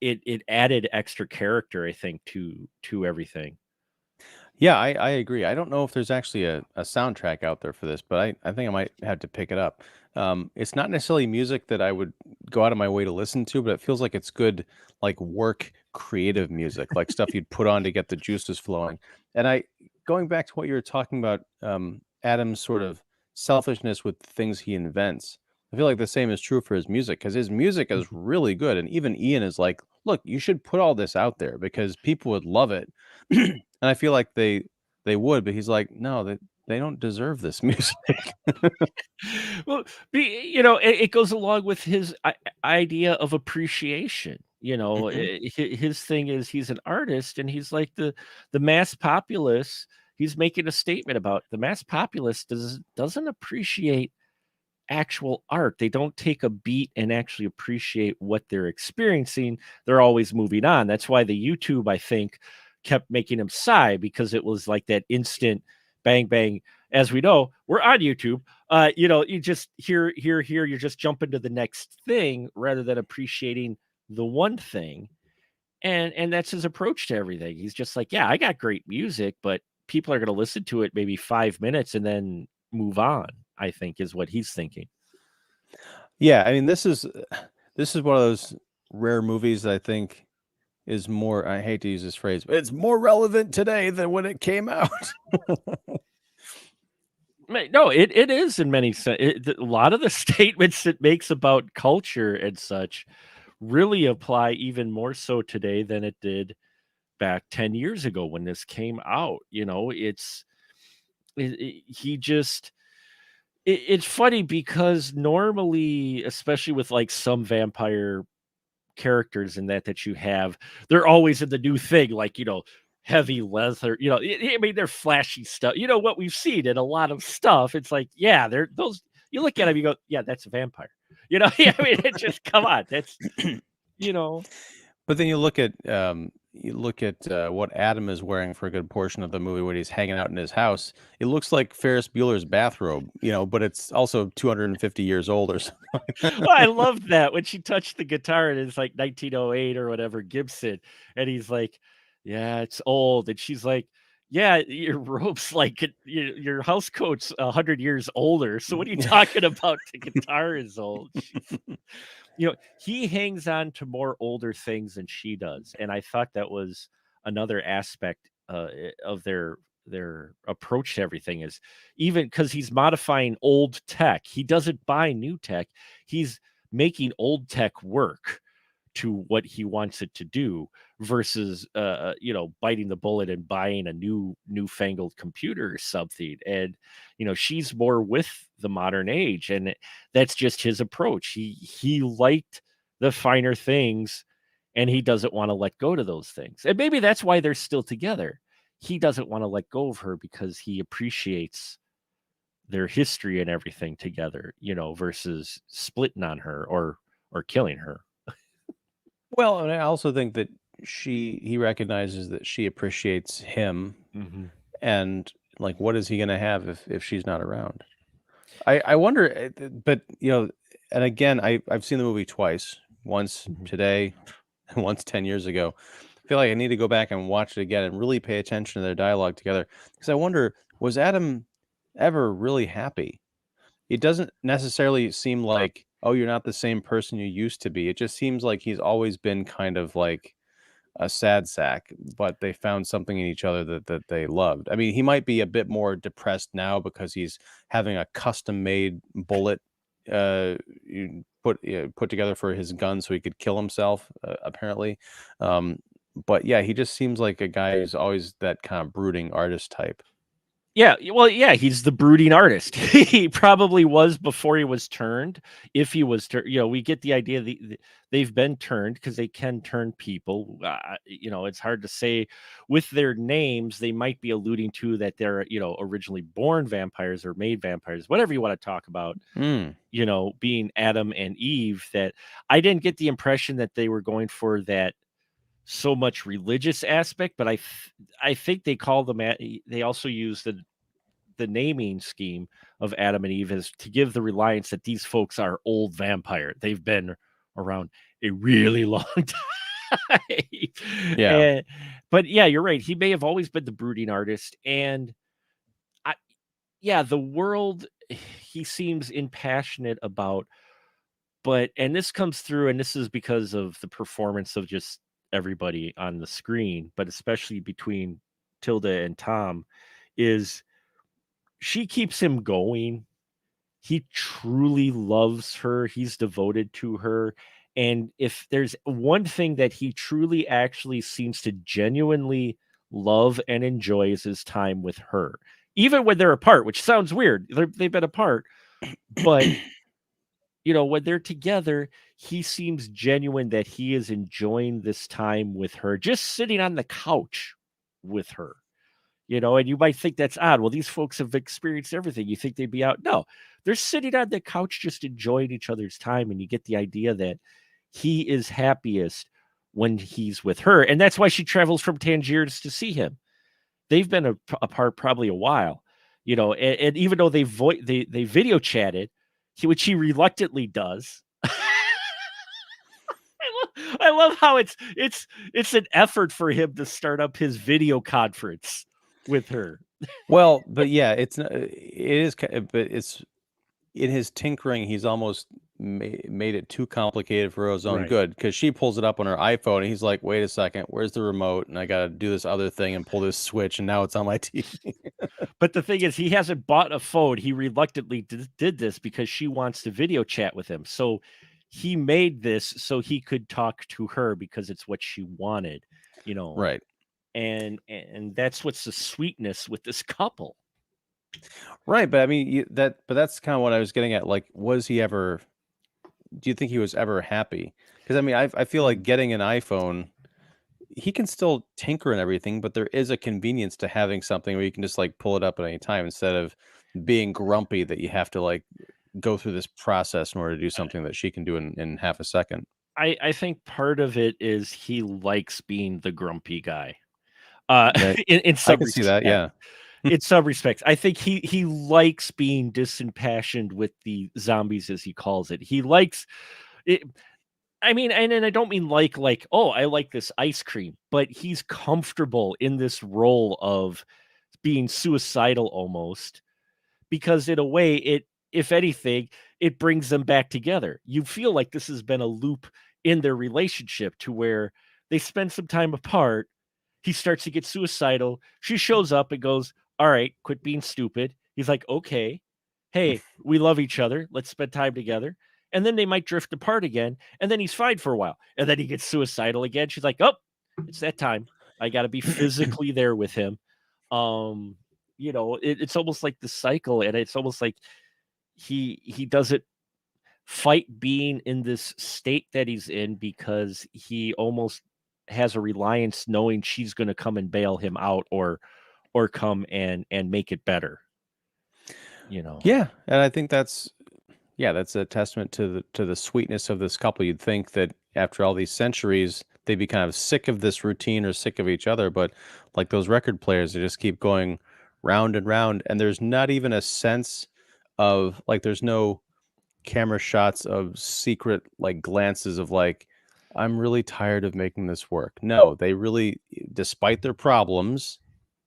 it added extra character, I think, to everything. Yeah, I agree. I don't know if there's actually a soundtrack out there for this, but I think I might have to pick it up. It's not necessarily music that I would go out of my way to listen to, but it feels like it's good, like work creative music, like stuff you'd put on to get the juices flowing. And going back to what you were talking about, Adam's sort of selfishness with things he invents. I feel like the same is true for his music because his music is Mhm. really good. And even Ian is like, look, you should put all this out there because people would love it. And I feel like they would, but he's like, "No, they don't deserve this music." Well, it goes along with his idea of appreciation. Mhm. His thing is he's an artist, and he's like the mass populace. He's making a statement about the mass populace doesn't appreciate actual art. They don't take a beat and actually appreciate what they're experiencing. They're always moving on. That's why the YouTube, I think, kept making him sigh because it was like that instant bang bang. As we know, we're on YouTube. You just hear, you just jump into the next thing rather than appreciating the one thing. And that's his approach to everything. He's just like, yeah, I got great music, but people are going to listen to it maybe 5 minutes and then move on. I think is what he's thinking. Yeah, I mean, this is one of those rare movies that I think is more, I hate to use this phrase, but it's more relevant today than when it came out. No, it is in many sense. A lot of the statements it makes about culture and such really apply even more so today than it did back 10 years ago when this came out. He just it's funny because normally, especially with like some vampire characters in that you have, they're always in the new thing, like, heavy leather, I mean, they're flashy stuff. You know what we've seen in a lot of stuff. It's like, yeah, they're those you look at them, you go, yeah, that's a vampire. Yeah, I mean, it just come on. That's you know. But then you look at what Adam is wearing for a good portion of the movie when he's hanging out in his house. It looks like Ferris Bueller's bathrobe, but it's also 250 years old or something like Well, I that. love that when she touched the guitar and it's like 1908 or whatever, Gibson, and he's like, "Yeah, it's old," and she's like, "Yeah, your robe's like your house coat's 100 years older. So what are you talking about? The guitar is old." He hangs on to more older things than she does, and I thought that was another aspect of their approach to everything is even because he's modifying old tech. He doesn't buy new tech. He's making old tech work to what he wants it to do versus biting the bullet and buying a newfangled computer or something. And she's more with the modern age, and that's just his approach. He liked the finer things, and he doesn't want to let go to those things, and maybe that's why they're still together. He doesn't want to let go of her because he appreciates their history and everything together, versus splitting on her or killing her. Well, and I also think that he recognizes that she appreciates him, Mhm. and like, what is he gonna have if she's not around? I wonder, but and again, I've seen the movie twice, once Mhm. today, and once 10 years ago. I feel like I need to go back and watch it again and really pay attention to their dialogue together because I wonder, was Adam ever really happy? It doesn't necessarily seem like, oh, you're not the same person you used to be. It just seems like he's always been kind of like a sad sack, but they found something in each other that they loved. I mean, he might be a bit more depressed now because he's having a custom made bullet put together for his gun so he could kill himself, apparently. Um, but yeah, he just seems like a guy who's always that kind of brooding artist type. Yeah, well, yeah, he's the brooding artist. He probably was before he was turned. If he was, we get the idea they've been turned because they can turn people. It's hard to say with their names. They might be alluding to that they're, originally born vampires or made vampires, whatever you want to talk about. Mm. Being Adam and Eve. That I didn't get the impression that they were going for that so much religious aspect, but I think they call them. They also use the naming scheme of Adam and Eve is to give the reliance that these folks are old vampire. They've been around a really long time. Yeah. and, but yeah, you're right. He may have always been the brooding artist. And I, yeah, the world he seems impassionate about, and this comes through, and this is because of the performance of just everybody on the screen, but especially between Tilda and Tom, is she keeps him going. He truly loves her. He's devoted to her. And if there's one thing that he truly actually seems to genuinely love and enjoy is his time with her, even when they're apart, which sounds weird. They've been apart, but when they're together, he seems genuine that he is enjoying this time with her, just sitting on the couch with her. And you might think that's odd. Well, these folks have experienced everything. You think they'd be out? No, they're sitting on the couch just enjoying each other's time. And you get the idea that he is happiest when he's with her. And that's why she travels from Tangiers to see him. They've been apart probably a while, and even though they video chatted, which he reluctantly does. I love how it's an effort for him to start up his video conference with her. Well, but yeah, it is, but it's in his tinkering. He's almost made it too complicated for his own Right. good, because she pulls it up on her iPhone and he's like, "Wait a second, where's the remote?" And I got to do this other thing and pull this switch, and now it's on my TV. But the thing is, he hasn't bought a phone. He reluctantly did this because she wants to video chat with him. So he made this so he could talk to her because it's what she wanted, Right. and that's what's the sweetness with this couple. Right, but I mean but that's kind of what I was getting at. Like, was he ever? Do you think he was ever happy? Because I mean, I feel like getting an iPhone, he can still tinker and everything, but there is a convenience to having something where you can just like pull it up at any time instead of being grumpy that you have to like go through this process in order to do something that she can do in half a second. I think part of it is he likes being the grumpy guy. That In I some can see that, respects. yeah. In some respects, I think he likes being disimpassioned with the zombies, as he calls it. He likes it. I mean, and I don't mean like, oh, I like this ice cream, but he's comfortable in this role of being suicidal almost, because in a way if anything, it brings them back together. You feel like this has been a loop in their relationship to where they spend some time apart. He starts to get suicidal. She shows up and goes, "All right, quit being stupid." He's like, "Okay. Hey, we love each other. Let's spend time together." And then they might drift apart again, and then he's fine for a while. And then he gets suicidal again. She's like, "Oh, it's that time. I got to be physically there with him." Um, it's almost like the cycle, and it's almost like he doesn't fight being in this state that he's in because he almost has a reliance knowing she's going to come and bail him out or come and make it better. Yeah, and I think that's a testament to the sweetness of this couple. You'd think that after all these centuries, they'd be kind of sick of this routine or sick of each other, but like those record players, they just keep going round and round, and there's not even a sense of like there's no camera shots of secret like glances of like, I'm really tired of making this work. No, they really, despite their problems,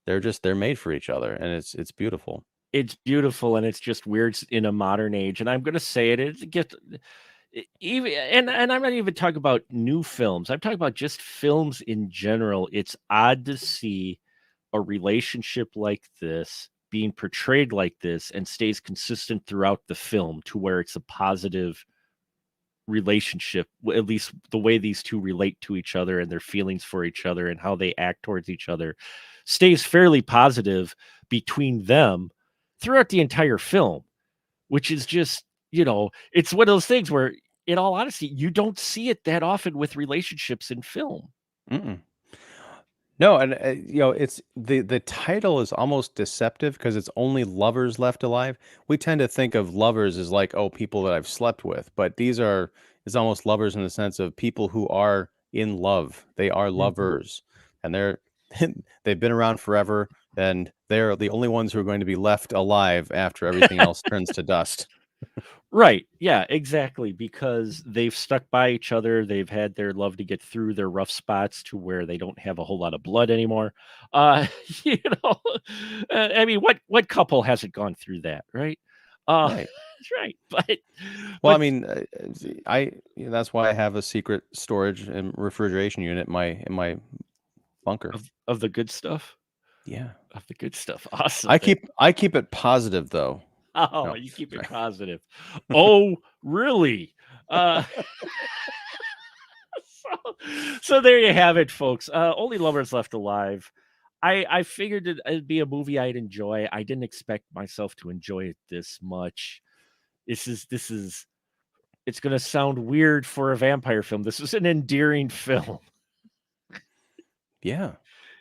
they're made for each other, and it's beautiful. It's beautiful, and it's just weird in a modern age. And I'm going to say it gets even, and I'm not even talking about new films. I'm talking about just films in general. It's odd to see a relationship like this being portrayed like this and stays consistent throughout the film to where it's a positive relationship, at least the way these two relate to each other and their feelings for each other and how they act towards each other, stays fairly positive between them throughout the entire film, which is just, it's one of those things where, in all honesty, you don't see it that often with relationships in film. Mm-mm. No, and it's the title is almost deceptive because it's only lovers left alive. We tend to think of lovers as like, oh, people that I've slept with, but these are it's almost lovers in the sense of people who are in love. They are Mhm. lovers, and they've been around forever, and they're the only ones who are going to be left alive after everything else turns to dust. Right. Yeah, exactly. Because they've stuck by each other. They've had their love to get through their rough spots to where they don't have a whole lot of blood anymore. Uh, you know, I mean, what couple hasn't gone through that, right? Right. That's right. But Well, I but mean, that's why I have a secret storage and refrigeration unit in my bunker. of the good stuff, Yeah. of the good stuff. Awesome. I keep it positive though. Oh, No, you keep it sorry. positive. Oh, really? Uh, so there you have it, folks. Only Lovers Left Alive. I figured it'd be a movie I'd enjoy. I didn't expect myself to enjoy it this much. This is it's gonna sound weird for a vampire film. This is an endearing film. Yeah.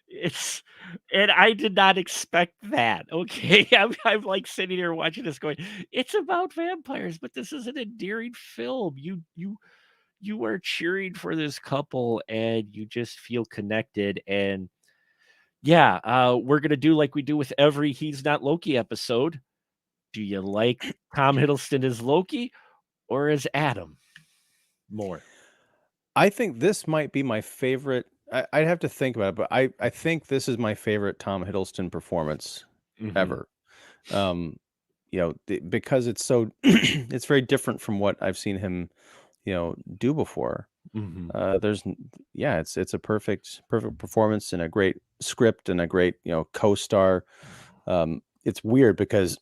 It's and I did not expect that. Okay. I'm like sitting here watching this going, it's about vampires, but this is an endearing film. You are cheering for this couple and you just feel connected. And yeah, we're gonna do like we do with every He's Not Loki episode. Do you like Tom Hiddleston as Loki or as Adam more? I think this might be my favorite. I'd have to think about it, but I think this is my favorite Tom Hiddleston performance Hmm. ever. Um, because it's so it's very different from what I've seen him, do before. Hmm. Yeah, it's a perfect performance and a great script and a great co-star. It's weird because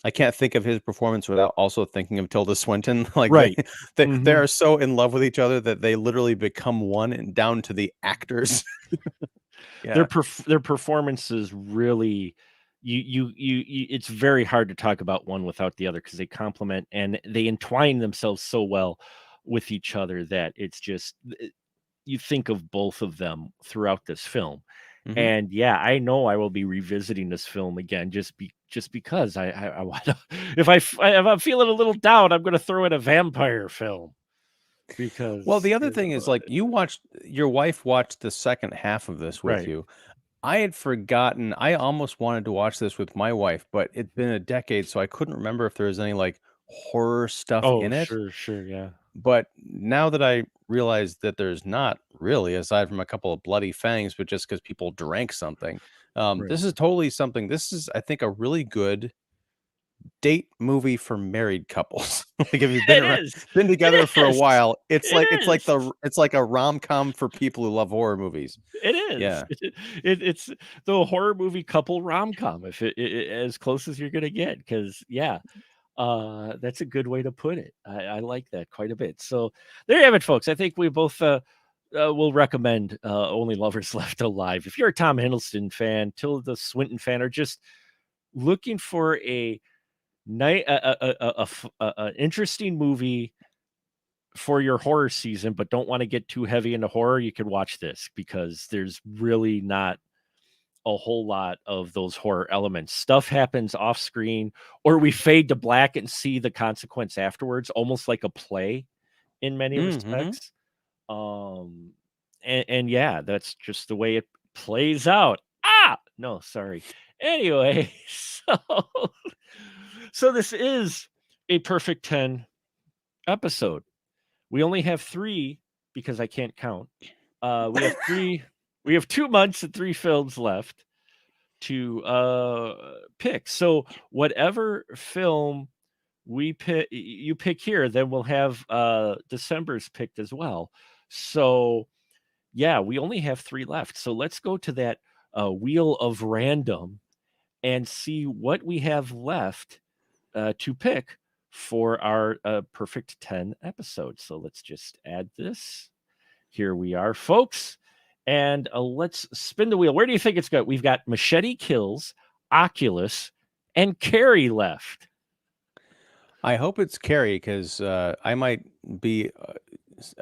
I can't think of his performance without also thinking of Tilda Swinton. Like they Right. they Hmm. are so in love with each other that they literally become one and down to the actors. Yeah. Their performances really, it's very hard to talk about one without the other because they complement and they entwine themselves so well with each other that it's just you think of both of them throughout this film. Hmm. And yeah, I know I will be revisiting this film again just because I want to. If I'm feeling a little down, I'm going to throw in a vampire film Well, because the other thing is like your wife watched the second half of this with right. you. I had forgotten. I almost wanted to watch this with my wife, but it's been a decade, so I couldn't remember if there was any like horror stuff Oh, in it. sure, sure, yeah, But now that I realize that there's not really, aside from a couple of bloody fangs, but just because people drank something, right. this is totally something. This is, I think, a really good date movie for married couples. Like if you've It is. been together It for a is. while, it's like It is. it's like a rom com for people who love horror movies. It is. Yeah. It's the horror movie couple rom-com if as close as you're gonna get. Because yeah, that's a good way to put it. I like that quite a bit. So there you have it, folks. I think we both will recommend Only Lovers Left Alive. If you're a Tom Hiddleston fan, Tilda Swinton fan, or just looking for a night a interesting movie for your horror season, but don't want to get too heavy into horror, you can watch this because there's really not a whole lot of those horror elements. Stuff happens off screen, or we fade to black and see the consequence afterwards, almost like a play in many Mm-hmm. respects. Um, and yeah, that's just the way it plays out. No, sorry. Anyway, so this is a perfect 10 episode. We only have 3 because I can't count. We have 2 months and 3 films left to pick. So whatever film you pick here, then we'll have December's picked as well. So yeah, we only have 3 left. So let's go to that wheel of random and see what we have left to pick for our perfect 10 episode. So let's just add this. Here we are, folks. And let's spin the wheel. Where do you think it's got? We've got Machete Kills, Oculus, and Carrie left. I hope it's Carrie because I might be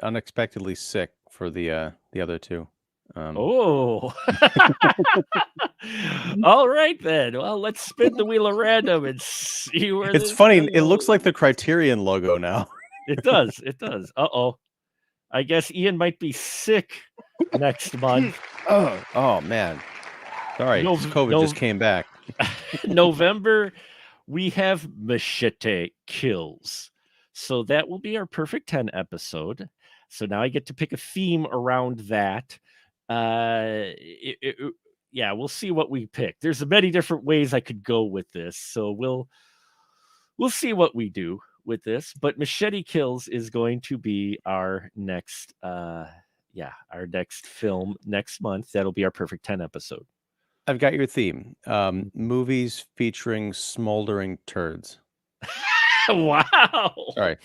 unexpectedly sick for the other two. Oh. All right, then. Well, let's spin the wheel of random and see where It's this funny. goes. It looks like the Criterion logo now. It does. It does. Uh-oh. I guess Ian might be sick next month. Oh man. Sorry, COVID just came back. November, we have Machete Kills. So that will be our perfect 10 episode. So now I get to pick a theme around that. Yeah, we'll see what we pick. There's many different ways I could go with this. So we'll see what we do with this. But Machete Kills is going to be our next our next film next month. That'll be our perfect 10 episode. I've got your theme. Movies featuring smoldering turds. Wow. Sorry.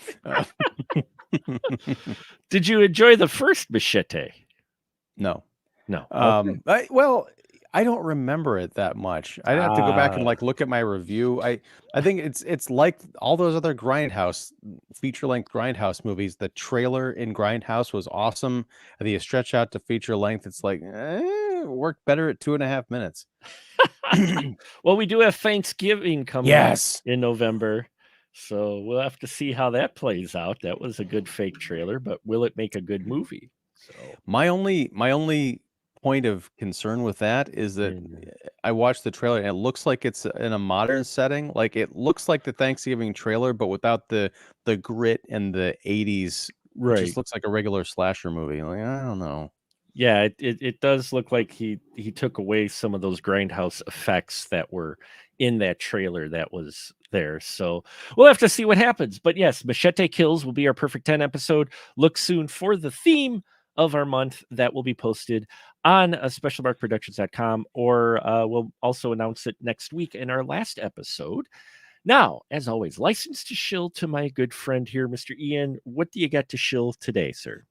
Did you enjoy the first Machete? No. Okay. I don't remember it that much. I'd have to go back and look at my review. I think it's like all those other Grindhouse feature-length Grindhouse movies. The trailer in Grindhouse was awesome. And you stretch out to feature length, it's like worked better at 2.5 minutes. Well, we do have Thanksgiving coming in November, so we'll have to see how that plays out. That was a good fake trailer, but will it make a good movie? So my only point of concern with that is that I watched the trailer and it looks like it's in a modern setting. Like it looks like the Thanksgiving trailer, but without the grit and the 80s. Right. It just looks like a regular slasher movie. Like, I don't know. Yeah, it does look like he took away some of those Grindhouse effects that were in that trailer that was there. So we'll have to see what happens. But yes, Machete Kills will be our perfect 10 episode. Look soon for the theme of our month that will be posted on specialmarkproductions.com, or we'll also announce it next week in our last episode. Now, as always, license to shill to my good friend here, Mr. Ian. What do you got to shill today, sir?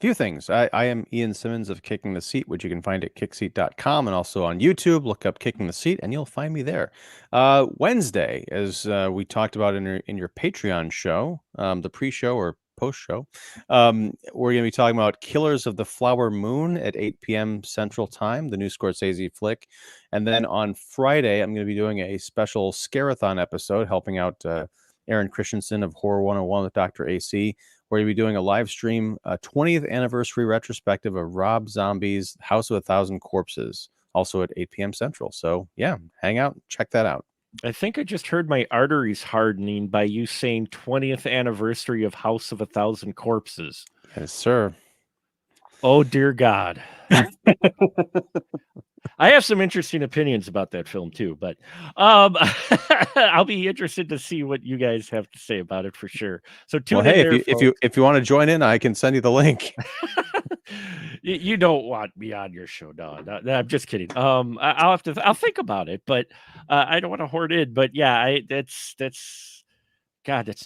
Few things. I am Ian Simmons of Kicking the Seat, which you can find at kickseat.com and also on YouTube. Look up Kicking the Seat and you'll find me there. Wednesday, as we talked about in your Patreon show, the pre-show or post-show, we're going to be talking about Killers of the Flower Moon at 8 p.m. Central Time, the new Scorsese flick. And then on Friday, I'm going to be doing a special Scare-a-thon episode, helping out Aaron Christensen of Horror 101 with Dr. AC. Where you'll be doing a live stream, 20th anniversary retrospective of Rob Zombie's House of a Thousand Corpses, also at 8 p.m. Central. So, yeah, hang out, check that out. I think I just heard my arteries hardening by you saying 20th anniversary of House of a Thousand Corpses. Yes, sir. Oh, dear God. I have some interesting opinions about that film too, but I'll be interested to see what you guys have to say about it for sure. So tune in there, if you want to join in, I can send you the link. You don't want me on your show, no, I'm just kidding. I'll think about it, but I don't want to hoard in. But yeah, that's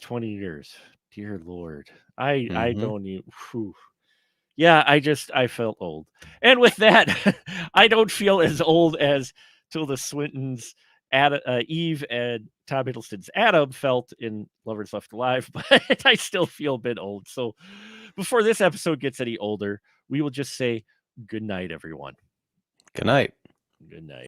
20 years. Dear Lord, I don't even. Whew. Yeah, I felt old. And with that, I don't feel as old as Tilda Swinton's Eve and Tom Hiddleston's Adam felt in Lovers Left Alive, but I still feel a bit old. So before this episode gets any older, we will just say good night, everyone. Good night. Good night.